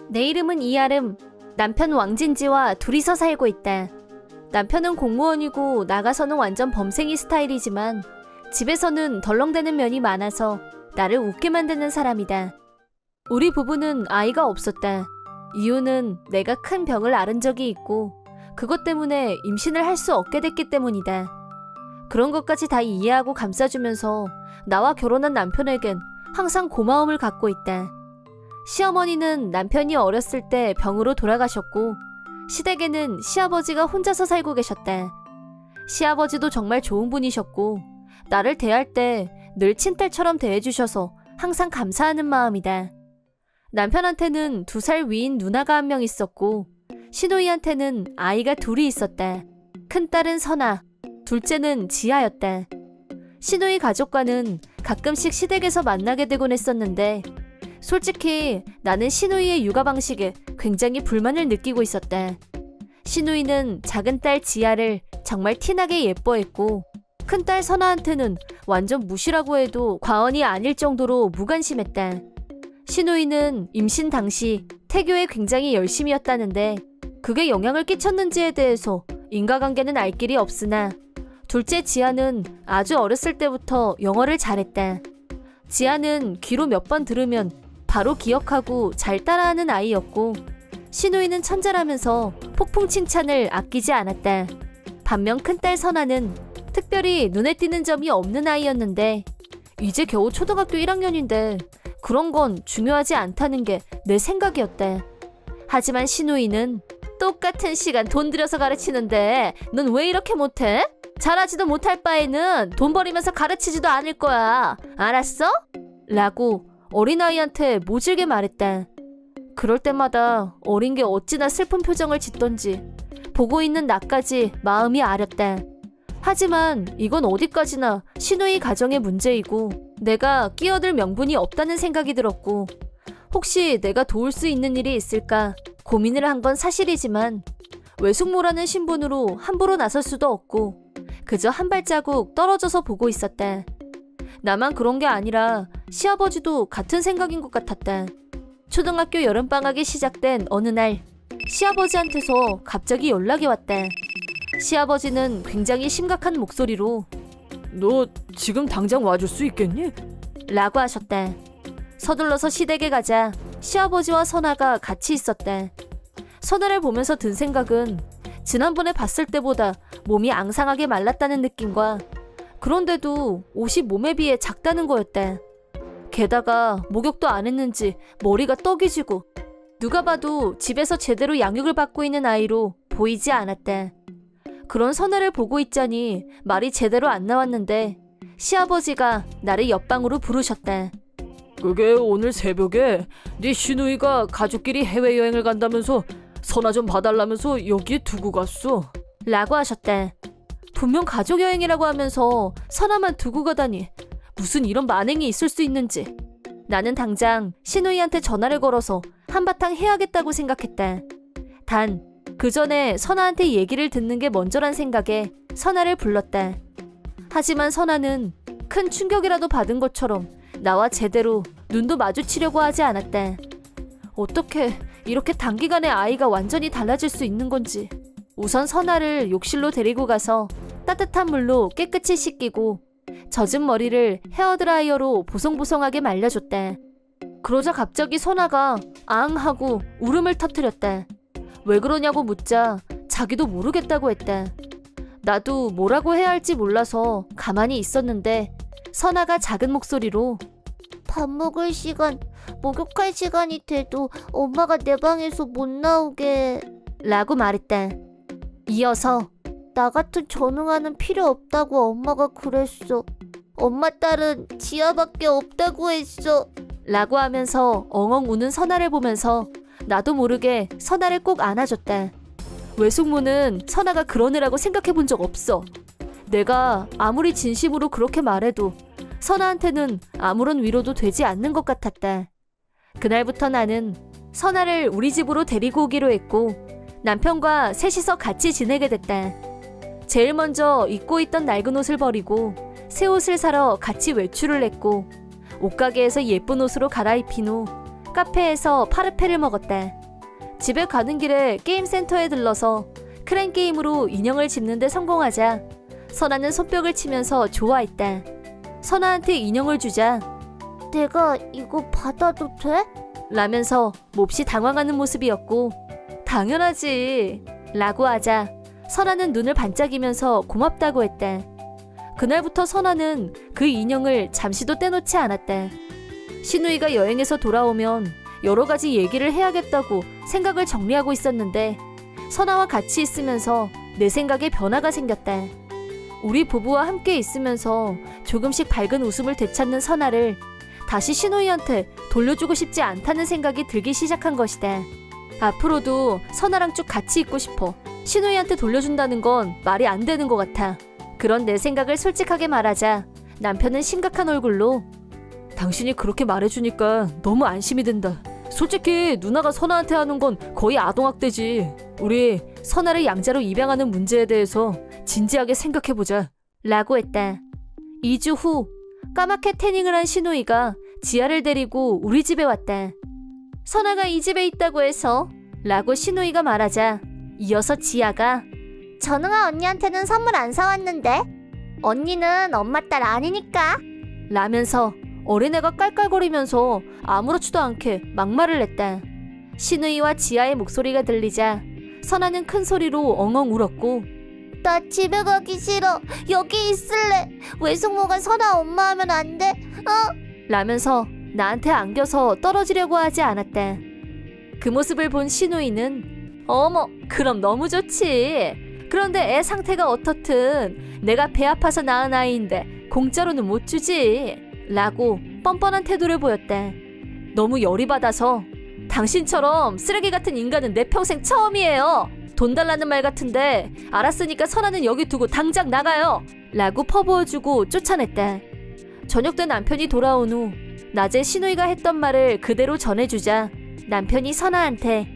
내 이름은 이아름. 남편 왕진지와 둘이서 살고 있다. 남편은 공무원이고 나가서는 완전 범생이 스타일이지만 집에서는 덜렁대는 면이 많아서 나를 웃게 만드는 사람이다. 우리 부부는 아이가 없었다. 이유는 내가 큰 병을 앓은 적이 있고 그것 때문에 임신을 할 수 없게 됐기 때문이다. 그런 것까지 다 이해하고 감싸주면서 나와 결혼한 남편에겐 항상 고마움을 갖고 있다. 시어머니는 남편이 어렸을 때 병으로 돌아가셨고 시댁에는 시아버지가 혼자서 살고 계셨다. 시아버지도 정말 좋은 분이셨고 나를 대할 때 늘 친딸처럼 대해주셔서 항상 감사하는 마음이다. 남편한테는 2살 위인 누나가 한 명 있었고 시누이한테는 아이가 둘이 있었다. 큰딸은 선아, 둘째는 지아였다. 시누이 가족과는 가끔씩 시댁에서 만나게 되곤 했었는데 솔직히 나는 시누이의 육아 방식에 굉장히 불만을 느끼고 있었다. 시누이는 작은 딸 지아를 정말 티나게 예뻐했고 큰딸 선아한테는 완전 무시라고 해도 과언이 아닐 정도로 무관심했다. 시누이는 임신 당시 태교에 굉장히 열심이었다는데 그게 영향을 끼쳤는지에 대해서 인과관계는 알 길이 없으나 둘째 지아는 아주 어렸을 때부터 영어를 잘했다. 지아는 귀로 몇 번 들으면 바로 기억하고 잘 따라하는 아이였고 시누이는 천재라면서 폭풍 칭찬을 아끼지 않았다. 반면 큰딸 선아는 특별히 눈에 띄는 점이 없는 아이였는데 이제 겨우 초등학교 1학년인데 그런 건 중요하지 않다는 게 내 생각이었다. 하지만 시누이는 똑같은 시간 돈 들여서 가르치는데 넌 왜 이렇게 못해? 잘하지도 못할 바에는 돈 버리면서 가르치지도 않을 거야. 알았어? 라고 어린아이한테 모질게 말했다. 그럴 때마다 어린 게 어찌나 슬픈 표정을 짓던지 보고 있는 나까지 마음이 아렸다. 하지만 이건 어디까지나 시누이 가정의 문제이고 내가 끼어들 명분이 없다는 생각이 들었고 혹시 내가 도울 수 있는 일이 있을까 고민을 한 건 사실이지만 외숙모라는 신분으로 함부로 나설 수도 없고 그저 한 발자국 떨어져서 보고 있었다. 나만 그런 게 아니라 시아버지도 같은 생각인 것 같았다. 초등학교 여름방학이 시작된 어느 날 시아버지한테서 갑자기 연락이 왔다. 시아버지는 굉장히 심각한 목소리로 너 지금 당장 와줄 수 있겠니? 라고 하셨다. 서둘러서 시댁에 가자 시아버지와 선아가 같이 있었다. 선아를 보면서 든 생각은 지난번에 봤을 때보다 몸이 앙상하게 말랐다는 느낌과 그런데도 옷이 몸에 비해 작다는 거였다. 게다가 목욕도 안 했는지 머리가 떡이 지고 누가 봐도 집에서 제대로 양육을 받고 있는 아이로 보이지 않았다. 그런 선아를 보고 있자니 말이 제대로 안 나왔는데 시아버지가 나를 옆방으로 부르셨다. 그게 오늘 새벽에 네 시누이가 가족끼리 해외여행을 간다면서 선아 좀 봐달라면서 여기에 두고 갔어. 라고 하셨다. 분명 가족여행이라고 하면서 선아만 두고 가다니 무슨 이런 만행이 있을 수 있는지 나는 당장 시누이한테 전화를 걸어서 한바탕 해야겠다고 생각했다. 단 그 전에 선아한테 얘기를 듣는 게 먼저란 생각에 선아를 불렀다. 하지만 선아는 큰 충격이라도 받은 것처럼 나와 제대로 눈도 마주치려고 하지 않았다. 어떻게 이렇게 단기간에 아이가 완전히 달라질 수 있는 건지. 우선 선아를 욕실로 데리고 가서 따뜻한 물로 깨끗이 씻기고 젖은 머리를 헤어드라이어로 보송보송하게 말려줬다. 그러자 갑자기 선아가 앙 하고 울음을 터뜨렸다. 왜 그러냐고 묻자 자기도 모르겠다고 했다. 나도 뭐라고 해야 할지 몰라서 가만히 있었는데 선아가 작은 목소리로 밥 먹을 시간, 목욕할 시간이 돼도 엄마가 내 방에서 못 나오게 라고 말했다. 이어서 나 같은 전응아는 필요 없다고 엄마가 그랬어. 엄마 딸은 지아밖에 없다고 했어. 라고 하면서 엉엉 우는 선아를 보면서 나도 모르게 선아를 꼭 안아줬다. 외숙모는 선아가 그러느라고 생각해 본 적 없어. 내가 아무리 진심으로 그렇게 말해도 선아한테는 아무런 위로도 되지 않는 것 같았다. 그날부터 나는 선아를 우리 집으로 데리고 오기로 했고 남편과 셋이서 같이 지내게 됐다. 제일 먼저 입고 있던 낡은 옷을 버리고 새 옷을 사러 같이 외출을 했고 옷가게에서 예쁜 옷으로 갈아입힌 후 카페에서 파르페를 먹었다. 집에 가는 길에 게임 센터에 들러서 크랜 게임으로 인형을 집는 데 성공하자 선아는 손뼉을 치면서 좋아했다. 선아한테 인형을 주자 내가 이거 받아도 돼? 라면서 몹시 당황하는 모습이었고 당연하지 라고 하자 선아는 눈을 반짝이면서 고맙다고 했다. 그날부터 선아는 그 인형을 잠시도 떼놓지 않았다. 신우이가 여행에서 돌아오면 여러 가지 얘기를 해야겠다고 생각을 정리하고 있었는데 선아와 같이 있으면서 내 생각에 변화가 생겼다. 우리 부부와 함께 있으면서 조금씩 밝은 웃음을 되찾는 선아를 다시 신우이한테 돌려주고 싶지 않다는 생각이 들기 시작한 것이다. 앞으로도 선아랑 쭉 같이 있고 싶어. 신우이한테 돌려준다는 건 말이 안 되는 것 같아. 그런 내 생각을 솔직하게 말하자 남편은 심각한 얼굴로 당신이 그렇게 말해주니까 너무 안심이 된다. 솔직히 누나가 선아한테 하는 건 거의 아동학대지. 우리 선아를 양자로 입양하는 문제에 대해서 진지하게 생각해보자 라고 했다. 2주 후 까맣게 태닝을 한 신우이가 지아를 데리고 우리 집에 왔다. 선아가 이 집에 있다고 해서 라고 신우이가 말하자 이어서 지아가 전웅아 언니한테는 선물 안 사왔는데? 언니는 엄마 딸 아니니까. 라면서 어린애가 깔깔거리면서 아무렇지도 않게 막말을 냈다. 신우이와 지아의 목소리가 들리자 선아는 큰 소리로 엉엉 울었고 나 집에 가기 싫어. 여기 있을래. 외숙모가 선아 엄마 하면 안 돼? 라면서 나한테 안겨서 떨어지려고 하지 않았다. 그 모습을 본 신우이는 어머 그럼 너무 좋지. 그런데 애 상태가 어떻든 내가 배 아파서 낳은 아이인데 공짜로는 못 주지 라고 뻔뻔한 태도를 보였다. 너무 열이 받아서 당신처럼 쓰레기 같은 인간은 내 평생 처음이에요. 돈 달라는 말 같은데 알았으니까 선아는 여기 두고 당장 나가요 라고 퍼부어주고 쫓아냈다. 저녁 때 남편이 돌아온 후 낮에 신우이가 했던 말을 그대로 전해주자 남편이 선아한테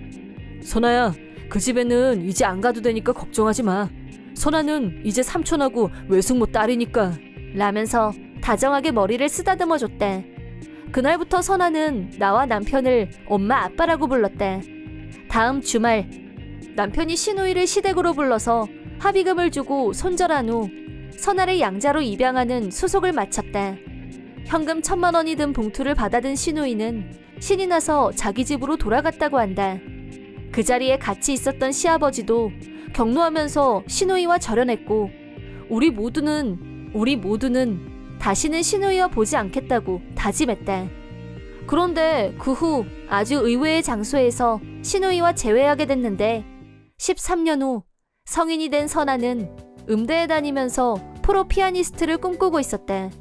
선아야, 그 집에는 이제 안 가도 되니까 걱정하지 마. 선아는 이제 삼촌하고 외숙모 딸이니까 라면서 다정하게 머리를 쓰다듬어 줬다. 그날부터 선아는 나와 남편을 엄마 아빠라고 불렀다. 다음 주말 남편이 신우이를 시댁으로 불러서 합의금을 주고 손절한 후 선아를 양자로 입양하는 수속을 마쳤다. 현금 1,000만 원이 든 봉투를 받아든 신우이는 신이 나서 자기 집으로 돌아갔다고 한다. 그 자리에 같이 있었던 시아버지도 격노하면서 신우이와 절연했고 우리 모두는 다시는 신우이와 보지 않겠다고 다짐했다. 그런데 그 후 아주 의외의 장소에서 신우이와 재회하게 됐는데 13년 후 성인이 된 선아는 음대에 다니면서 프로 피아니스트를 꿈꾸고 있었다.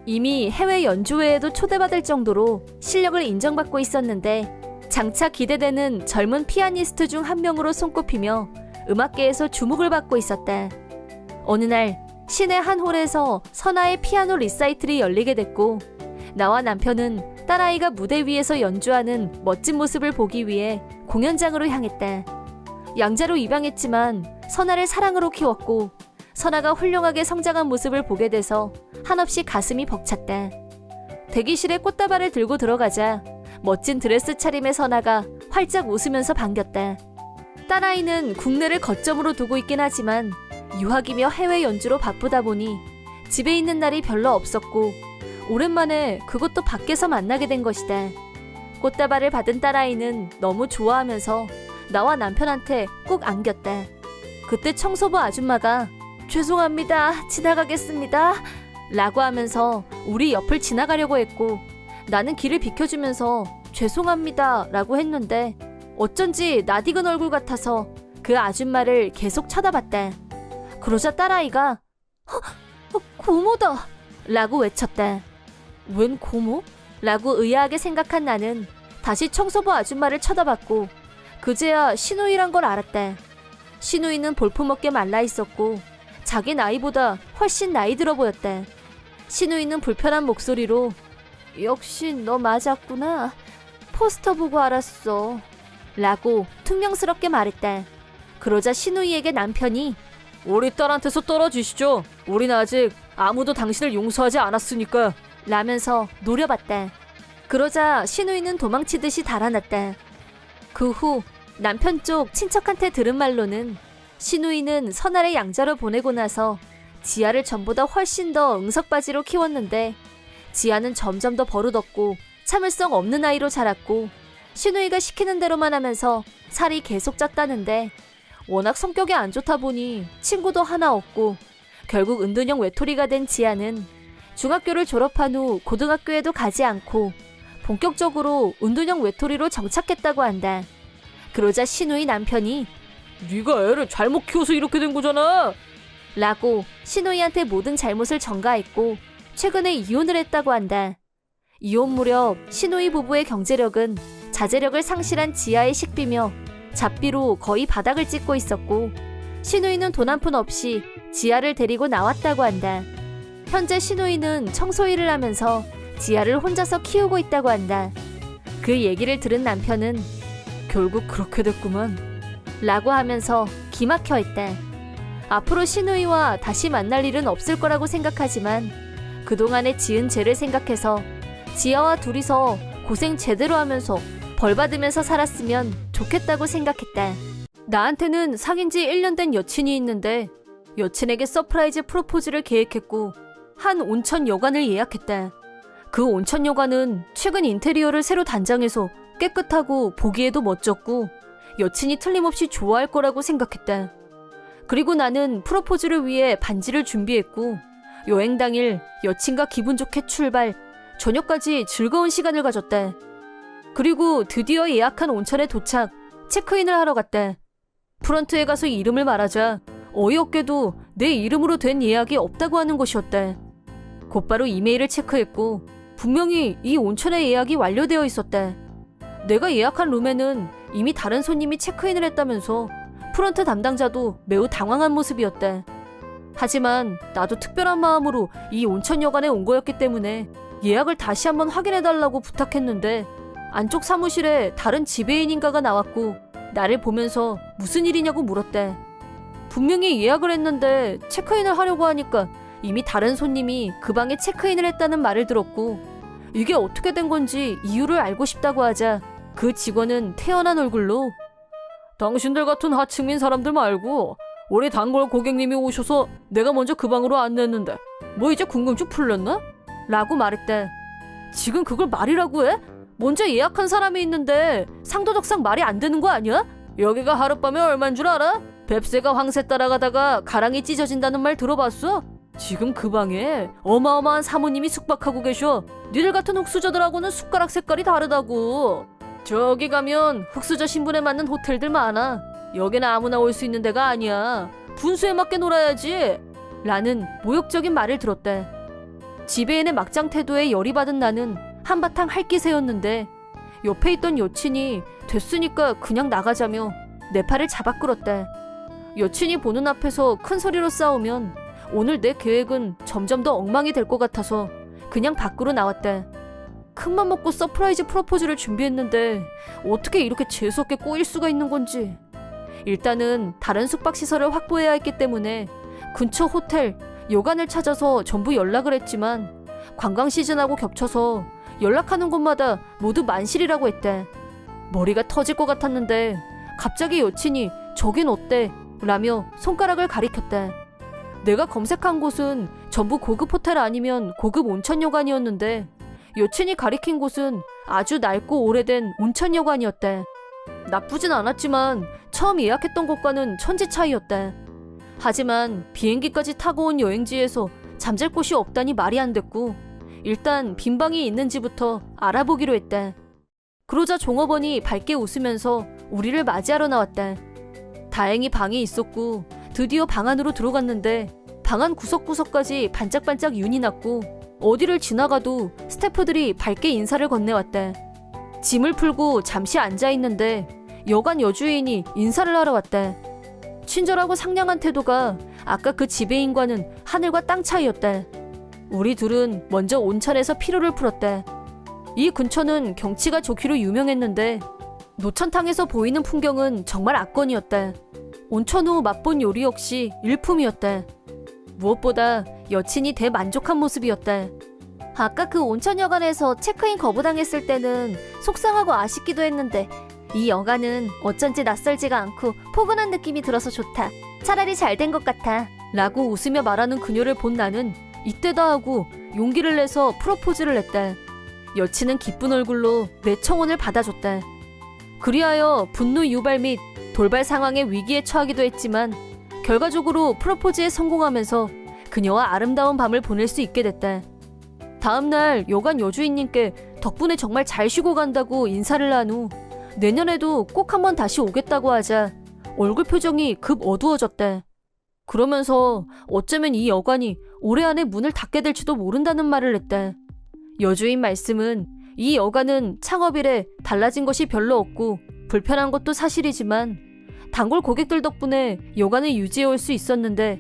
이미 해외 연주회에도 초대받을 정도로 실력을 인정받고 있었는데 장차 기대되는 젊은 피아니스트 중 한 명으로 손꼽히며 음악계에서 주목을 받고 있었다. 어느 날 시내 한 홀에서 선아의 피아노 리사이틀이 열리게 됐고 나와 남편은 딸아이가 무대 위에서 연주하는 멋진 모습을 보기 위해 공연장으로 향했다. 양자로 입양했지만 선아를 사랑으로 키웠고 선아가 훌륭하게 성장한 모습을 보게 돼서 한없이 가슴이 벅찼다. 대기실에 꽃다발을 들고 들어가자 멋진 드레스 차림의 선아가 활짝 웃으면서 반겼다. 딸아이는 국내를 거점으로 두고 있긴 하지만 유학이며 해외 연주로 바쁘다 보니 집에 있는 날이 별로 없었고 오랜만에 그것도 밖에서 만나게 된 것이다. 꽃다발을 받은 딸아이는 너무 좋아하면서 나와 남편한테 꼭 안겼다. 그때 청소부 아줌마가 죄송합니다. 지나가겠습니다. 라고 하면서 우리 옆을 지나가려고 했고 나는 길을 비켜주면서 죄송합니다 라고 했는데 어쩐지 낯익은 얼굴 같아서 그 아줌마를 계속 쳐다봤다. 그러자 딸아이가 고모다 라고 외쳤다. 웬 고모? 라고 의아하게 생각한 나는 다시 청소부 아줌마를 쳐다봤고 그제야 신우이란 걸 알았다. 신우이는 볼품없게 말라있었고 자기 나이보다 훨씬 나이 들어 보였다. 신우이는 불편한 목소리로 역시 너 맞았구나. 포스터 보고 알았어. 라고 퉁명스럽게 말했다. 그러자 신우이에게 남편이 우리 딸한테서 떨어지시죠. 우린 아직 아무도 당신을 용서하지 않았으니까 라면서 노려봤다. 그러자 신우이는 도망치듯이 달아났다. 그 후 남편 쪽 친척한테 들은 말로는 신우이는 선아래 양자로 보내고 나서 지아를 전보다 훨씬 더 응석바지로 키웠는데 지아는 점점 더 버릇없고 참을성 없는 아이로 자랐고 신우이가 시키는 대로만 하면서 살이 계속 쪘다는데 워낙 성격이 안 좋다 보니 친구도 하나 없고 결국 은둔형 외톨이가 된 지아는 중학교를 졸업한 후 고등학교에도 가지 않고 본격적으로 은둔형 외톨이로 정착했다고 한다. 그러자 신우이 남편이 네가 애를 잘못 키워서 이렇게 된 거잖아. 라고 신우이한테 모든 잘못을 전가했고 최근에 이혼을 했다고 한다. 이혼 무렵 신우이 부부의 경제력은 자제력을 상실한 지아의 식비며 잡비로 거의 바닥을 찍고 있었고 신우이는 돈 한 푼 없이 지아를 데리고 나왔다고 한다. 현재 신우이는 청소일을 하면서 지아를 혼자서 키우고 있다고 한다. 그 얘기를 들은 남편은 결국 그렇게 됐구만. 라고 하면서 기막혀 했다. 앞으로 신우이와 다시 만날 일은 없을 거라고 생각하지만 그동안에 지은 죄를 생각해서 지아와 둘이서 고생 제대로 하면서 벌 받으면서 살았으면 좋겠다고 생각했다. 나한테는 사귄 지 1년 된 여친이 있는데 여친에게 서프라이즈 프로포즈를 계획했고 한 온천 여관을 예약했다. 그 온천 여관은 최근 인테리어를 새로 단장해서 깨끗하고 보기에도 멋졌고 여친이 틀림없이 좋아할 거라고 생각했다. 그리고 나는 프로포즈를 위해 반지를 준비했고 여행 당일 여친과 기분 좋게 출발, 저녁까지 즐거운 시간을 가졌다. 그리고 드디어 예약한 온천에 도착, 체크인을 하러 갔다. 프런트에 가서 이름을 말하자 어이없게도 내 이름으로 된 예약이 없다고 하는 것이었다. 곧바로 이메일을 체크했고 분명히 이 온천의 예약이 완료되어 있었다. 내가 예약한 룸에는 이미 다른 손님이 체크인을 했다면서 프런트 담당자도 매우 당황한 모습이었다. 하지만 나도 특별한 마음으로 이 온천 여관에 온 거였기 때문에 예약을 다시 한번 확인해달라고 부탁했는데 안쪽 사무실에 다른 지배인인가가 나왔고 나를 보면서 무슨 일이냐고 물었대. 분명히 예약을 했는데 체크인을 하려고 하니까 이미 다른 손님이 그 방에 체크인을 했다는 말을 들었고 이게 어떻게 된 건지 이유를 알고 싶다고 하자 그 직원은 태연한 얼굴로 당신들 같은 하층민 사람들 말고 우리 단골 고객님이 오셔서 내가 먼저 그 방으로 안냈는데 뭐 이제 궁금증 풀렸나? 라고 말했대. 지금 그걸 말이라고 해? 먼저 예약한 사람이 있는데 상도덕상 말이 안 되는 거 아니야? 여기가 하룻밤에 얼만 줄 알아? 뱁새가 황새 따라가다가 가랑이 찢어진다는 말 들어봤어? 지금 그 방에 어마어마한 사모님이 숙박하고 계셔. 니들 같은 흙수저들하고는 숟가락 색깔이 다르다고. 저기 가면 흙수저 신분에 맞는 호텔들 많아. 여기는 아무나 올 수 있는 데가 아니야. 분수에 맞게 놀아야지. 라는 모욕적인 말을 들었대. 지배인의 막장 태도에 열이 받은 나는 한바탕 할기세였는데 옆에 있던 여친이 됐으니까 그냥 나가자며 내 팔을 잡아 끌었대. 여친이 보는 앞에서 큰 소리로 싸우면 오늘 내 계획은 점점 더 엉망이 될 것 같아서 그냥 밖으로 나왔대. 큰맘 먹고 서프라이즈 프로포즈를 준비했는데 어떻게 이렇게 재수없게 꼬일 수가 있는 건지. 일단은 다른 숙박시설을 확보해야 했기 때문에 근처 호텔, 여관을 찾아서 전부 연락을 했지만 관광 시즌하고 겹쳐서 연락하는 곳마다 모두 만실이라고 했대. 머리가 터질 것 같았는데 갑자기 여친이 저긴 어때? 라며 손가락을 가리켰대. 내가 검색한 곳은 전부 고급 호텔 아니면 고급 온천여관이었는데 여친이 가리킨 곳은 아주 낡고 오래된 온천여관이었대. 나쁘진 않았지만 처음 예약했던 곳과는 천지 차이였대. 하지만 비행기까지 타고 온 여행지에서 잠잘 곳이 없다니 말이 안 됐고 일단 빈 방이 있는지부터 알아보기로 했대. 그러자 종업원이 밝게 웃으면서 우리를 맞이하러 나왔대. 다행히 방이 있었고 드디어 방 안으로 들어갔는데 방 안 구석구석까지 반짝반짝 윤이 났고 어디를 지나가도 스태프들이 밝게 인사를 건네왔대. 짐을 풀고 잠시 앉아있는데 여관 여주인이 인사를 하러 왔대. 친절하고 상냥한 태도가 아까 그 지배인과는 하늘과 땅 차이였대. 우리 둘은 먼저 온천에서 피로를 풀었대. 이 근처는 경치가 좋기로 유명했는데 노천탕에서 보이는 풍경은 정말 압권이었대. 온천 후 맛본 요리 역시 일품이었대. 무엇보다 여친이 대만족한 모습이었대. 아까 그 온천 여관에서 체크인 거부당했을 때는 속상하고 아쉽기도 했는데 이 여관은 어쩐지 낯설지가 않고 포근한 느낌이 들어서 좋다. 차라리 잘 된 것 같아. 라고 웃으며 말하는 그녀를 본 나는 이때다 하고 용기를 내서 프로포즈를 했다. 여친은 기쁜 얼굴로 내 청혼을 받아줬다. 그리하여 분노 유발 및 돌발 상황의 위기에 처하기도 했지만 결과적으로 프로포즈에 성공하면서 그녀와 아름다운 밤을 보낼 수 있게 됐다. 다음날 여관 여주인님께 덕분에 정말 잘 쉬고 간다고 인사를 한 후 내년에도 꼭 한번 다시 오겠다고 하자 얼굴 표정이 급 어두워졌다. 그러면서 어쩌면 이 여관이 올해 안에 문을 닫게 될지도 모른다는 말을 했다. 여주인 말씀은 이 여관은 창업 이래 달라진 것이 별로 없고 불편한 것도 사실이지만 단골 고객들 덕분에 여관을 유지해 올 수 있었는데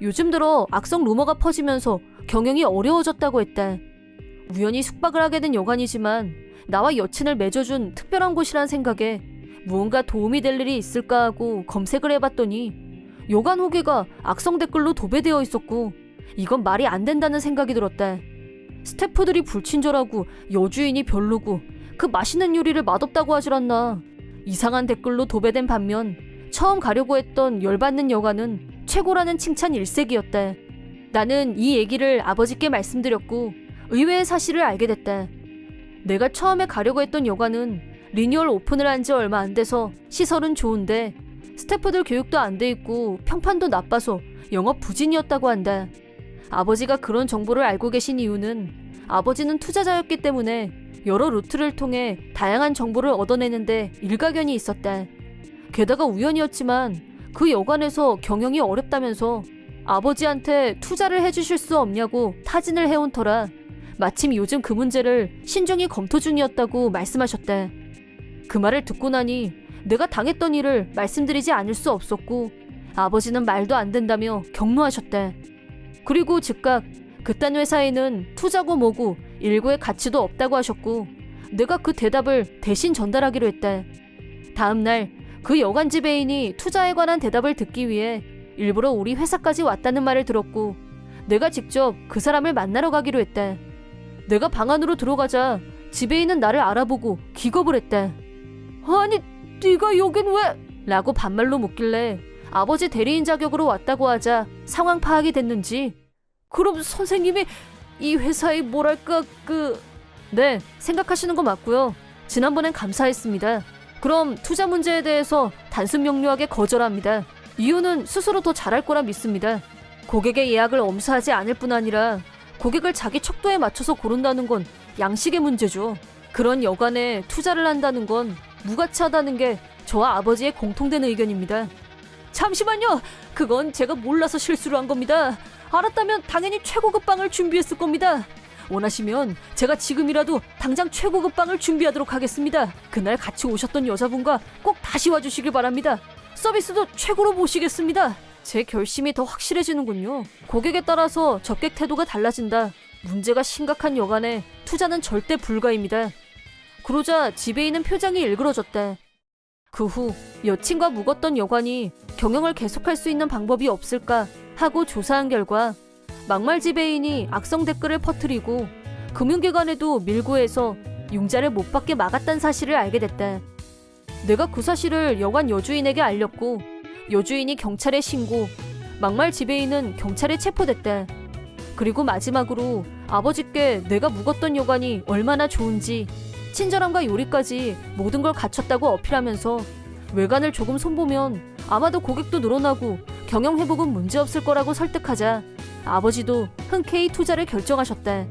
요즘 들어 악성 루머가 퍼지면서 경영이 어려워졌다고 했다. 우연히 숙박을 하게 된 여관이지만 나와 여친을 맺어준 특별한 곳이란 생각에 무언가 도움이 될 일이 있을까 하고 검색을 해봤더니 여관 후기가 악성 댓글로 도배되어 있었고 이건 말이 안 된다는 생각이 들었다. 스태프들이 불친절하고 여주인이 별로고 그 맛있는 요리를 맛없다고 하질 않나. 이상한 댓글로 도배된 반면 처음 가려고 했던 열받는 여관은 최고라는 칭찬 일색이었다. 나는 이 얘기를 아버지께 말씀드렸고 의외의 사실을 알게 됐다. 내가 처음에 가려고 했던 여관은 리뉴얼 오픈을 한 지 얼마 안 돼서 시설은 좋은데 스태프들 교육도 안 돼 있고 평판도 나빠서 영업 부진이었다고 한다. 아버지가 그런 정보를 알고 계신 이유는 아버지는 투자자였기 때문에 여러 루트를 통해 다양한 정보를 얻어내는데 일가견이 있었다. 게다가 우연이었지만 그 여관에서 경영이 어렵다면서 아버지한테 투자를 해주실 수 없냐고 타진을 해온 터라 마침 요즘 그 문제를 신중히 검토 중이었다고 말씀하셨다. 그 말을 듣고 나니 내가 당했던 일을 말씀드리지 않을 수 없었고 아버지는 말도 안 된다며 격노하셨다. 그리고 즉각 그딴 회사에는 투자고 뭐고 일고의 가치도 없다고 하셨고 내가 그 대답을 대신 전달하기로 했다. 다음날 그 여관 지배인이 투자에 관한 대답을 듣기 위해 일부러 우리 회사까지 왔다는 말을 들었고 내가 직접 그 사람을 만나러 가기로 했다. 내가 방 안으로 들어가자 지배인은 나를 알아보고 기겁을 했다. 아니 네가 여긴 왜? 라고 반말로 묻길래 아버지 대리인 자격으로 왔다고 하자 상황 파악이 됐는지 그럼 선생님이 이 회사의 뭐랄까 네, 생각하시는 거 맞고요. 지난번엔 감사했습니다. 그럼 투자 문제에 대해서 단순 명료하게 거절합니다. 이유는 스스로 더 잘할 거라 믿습니다. 고객의 예약을 엄수하지 않을 뿐 아니라 고객을 자기 척도에 맞춰서 고른다는 건 양식의 문제죠. 그런 여관에 투자를 한다는 건 무가치하다는 게 저와 아버지의 공통된 의견입니다. 잠시만요. 그건 제가 몰라서 실수를 한 겁니다. 알았다면 당연히 최고급 빵을 준비했을 겁니다. 원하시면 제가 지금이라도 당장 최고급 빵을 준비하도록 하겠습니다. 그날 같이 오셨던 여자분과 꼭 다시 와주시길 바랍니다. 서비스도 최고로 모시겠습니다. 제 결심이 더 확실해지는군요. 고객에 따라서 접객 태도가 달라진다. 문제가 심각한 여간에 투자는 절대 불가입니다. 그러자 지배인은 표정이 일그러졌다. 그 후 여친과 묵었던 여관이 경영을 계속할 수 있는 방법이 없을까 하고 조사한 결과 막말 지배인이 악성 댓글을 퍼뜨리고 금융기관에도 밀고해서 융자를 못 받게 막았다는 사실을 알게 됐다. 내가 그 사실을 여관 여주인에게 알렸고 여주인이 경찰에 신고, 막말 지배인은 경찰에 체포됐다. 그리고 마지막으로 아버지께 내가 묵었던 여관이 얼마나 좋은지 친절함과 요리까지 모든 걸 갖췄다고 어필하면서 외관을 조금 손보면 아마도 고객도 늘어나고 경영 회복은 문제없을 거라고 설득하자 아버지도 흔쾌히 투자를 결정하셨다.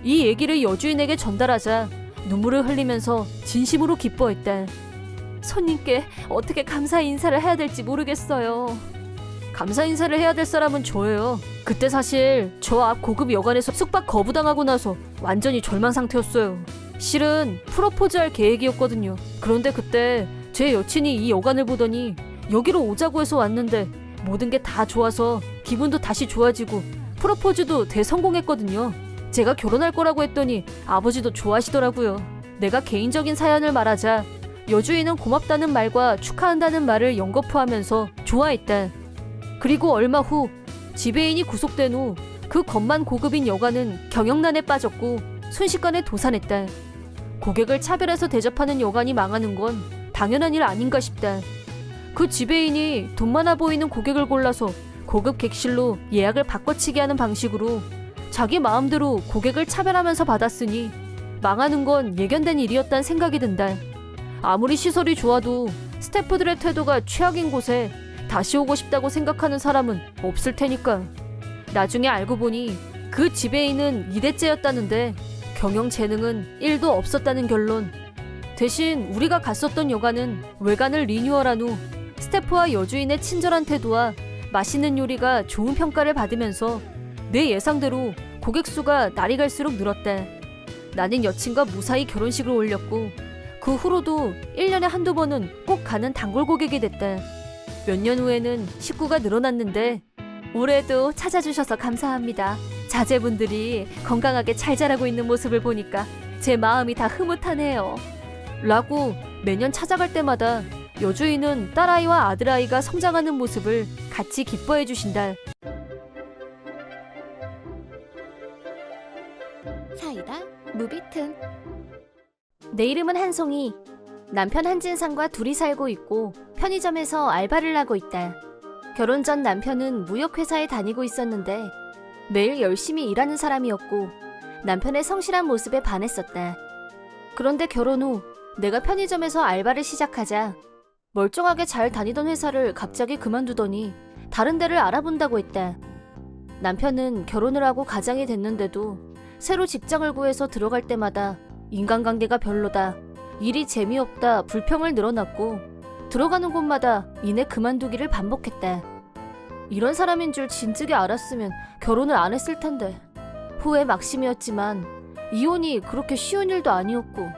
이 얘기를 여주인에게 전달하자 눈물을 흘리면서 진심으로 기뻐했다. 손님께 어떻게 감사 인사를 해야 될지 모르겠어요. 감사 인사를 해야 될 사람은 저예요. 그때 사실 저 앞 고급 여관에서 숙박 거부당하고 나서 완전히 절망 상태였어요. 실은 프로포즈할 계획이었거든요. 그런데 그때 제 여친이 이 여관을 보더니 여기로 오자고 해서 왔는데 모든 게 다 좋아서 기분도 다시 좋아지고 프로포즈도 대성공했거든요. 제가 결혼할 거라고 했더니 아버지도 좋아하시더라고요. 내가 개인적인 사연을 말하자 여주인은 고맙다는 말과 축하한다는 말을 연거푸하면서 좋아했다. 그리고 얼마 후 지배인이 구속된 후 그 겉만 고급인 여관은 경영난에 빠졌고 순식간에 도산했다. 고객을 차별해서 대접하는 여관이 망하는 건 당연한 일 아닌가 싶다. 그 지배인이 돈 많아 보이는 고객을 골라서 고급 객실로 예약을 바꿔치기 하는 방식으로 자기 마음대로 고객을 차별하면서 받았으니 망하는 건 예견된 일이었단 생각이 든다. 아무리 시설이 좋아도 스태프들의 태도가 최악인 곳에 다시 오고 싶다고 생각하는 사람은 없을 테니까. 나중에 알고 보니 그 지배인은 이대째였다는데 경영 재능은 1도 없었다는 결론. 대신 우리가 갔었던 여관은 외관을 리뉴얼한 후 스태프와 여주인의 친절한 태도와 맛있는 요리가 좋은 평가를 받으면서 내 예상대로 고객 수가 날이 갈수록 늘었다. 나는 여친과 무사히 결혼식을 올렸고 그 후로도 1년에 한두 번은 꼭 가는 단골 고객이 됐다. 몇 년 후에는 식구가 늘어났는데 올해도 찾아주셔서 감사합니다. 자제분들이 건강하게 잘 자라고 있는 모습을 보니까 제 마음이 다 흐뭇하네요. 라고 매년 찾아갈 때마다 여주인은 딸아이와 아들아이가 성장하는 모습을 같이 기뻐해 주신다. 사이다 무비튼. 내 이름은 한송이. 남편 한진상과 둘이 살고 있고 편의점에서 알바를 하고 있다. 결혼 전 남편은 무역회사에 다니고 있었는데 매일 열심히 일하는 사람이었고 남편의 성실한 모습에 반했었다. 그런데 결혼 후 내가 편의점에서 알바를 시작하자 멀쩡하게 잘 다니던 회사를 갑자기 그만두더니 다른 데를 알아본다고 했다. 남편은 결혼을 하고 가장이 됐는데도 새로 직장을 구해서 들어갈 때마다 인간관계가 별로다, 일이 재미없다, 불평을 늘어놨고 들어가는 곳마다 이내 그만두기를 반복했다. 이런 사람인 줄 진즉에 알았으면 결혼을 안 했을 텐데. 후회 막심이었지만 이혼이 그렇게 쉬운 일도 아니었고